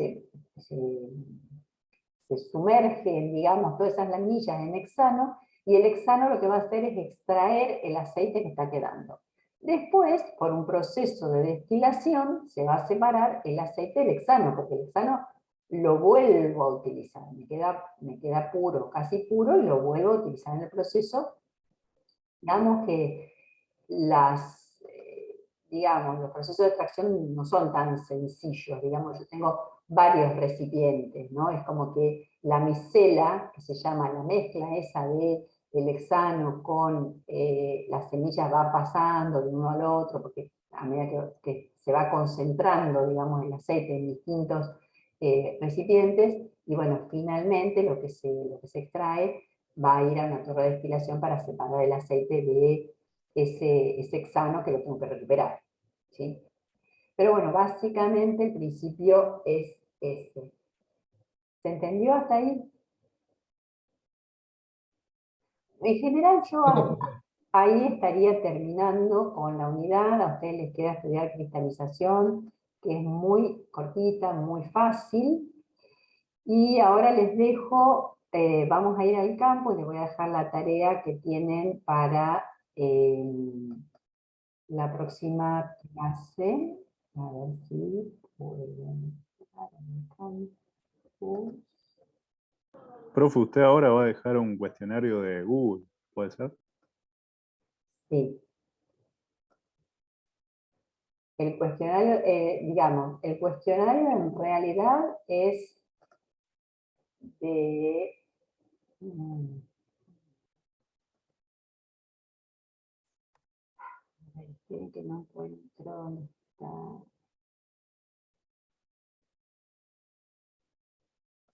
sumerge, digamos, todas esas laminillas en hexano, y el hexano lo que va a hacer es extraer el aceite que está quedando. Después, por un proceso de destilación, se va a separar el aceite del hexano, porque el hexano lo vuelvo a utilizar, me queda puro, casi puro, y lo vuelvo a utilizar en el proceso. Digamos que los procesos de extracción no son tan sencillos, digamos, yo tengo varios recipientes, ¿no? Es como que la micela, que se llama la mezcla esa de el hexano con las semillas va pasando de uno al otro, porque a medida que se va concentrando, digamos, el aceite en distintos recipientes, y bueno, finalmente lo que se extrae va a ir a una torre de destilación para separar el aceite de ese hexano que lo tengo que recuperar, ¿sí? Pero bueno, básicamente el principio es este. ¿Se entendió hasta ahí? En general yo ahí estaría terminando con la unidad. A ustedes les queda estudiar cristalización, que es muy cortita, muy fácil. Y ahora les dejo, vamos a ir al campo y les voy a dejar la tarea que tienen para la próxima clase. A ver si pueden entrar en el campo. Profe, usted ahora va a dejar un cuestionario de Google, ¿puede ser? Sí. El cuestionario, digamos, el cuestionario en realidad es de... Esperen que no encuentro dónde está.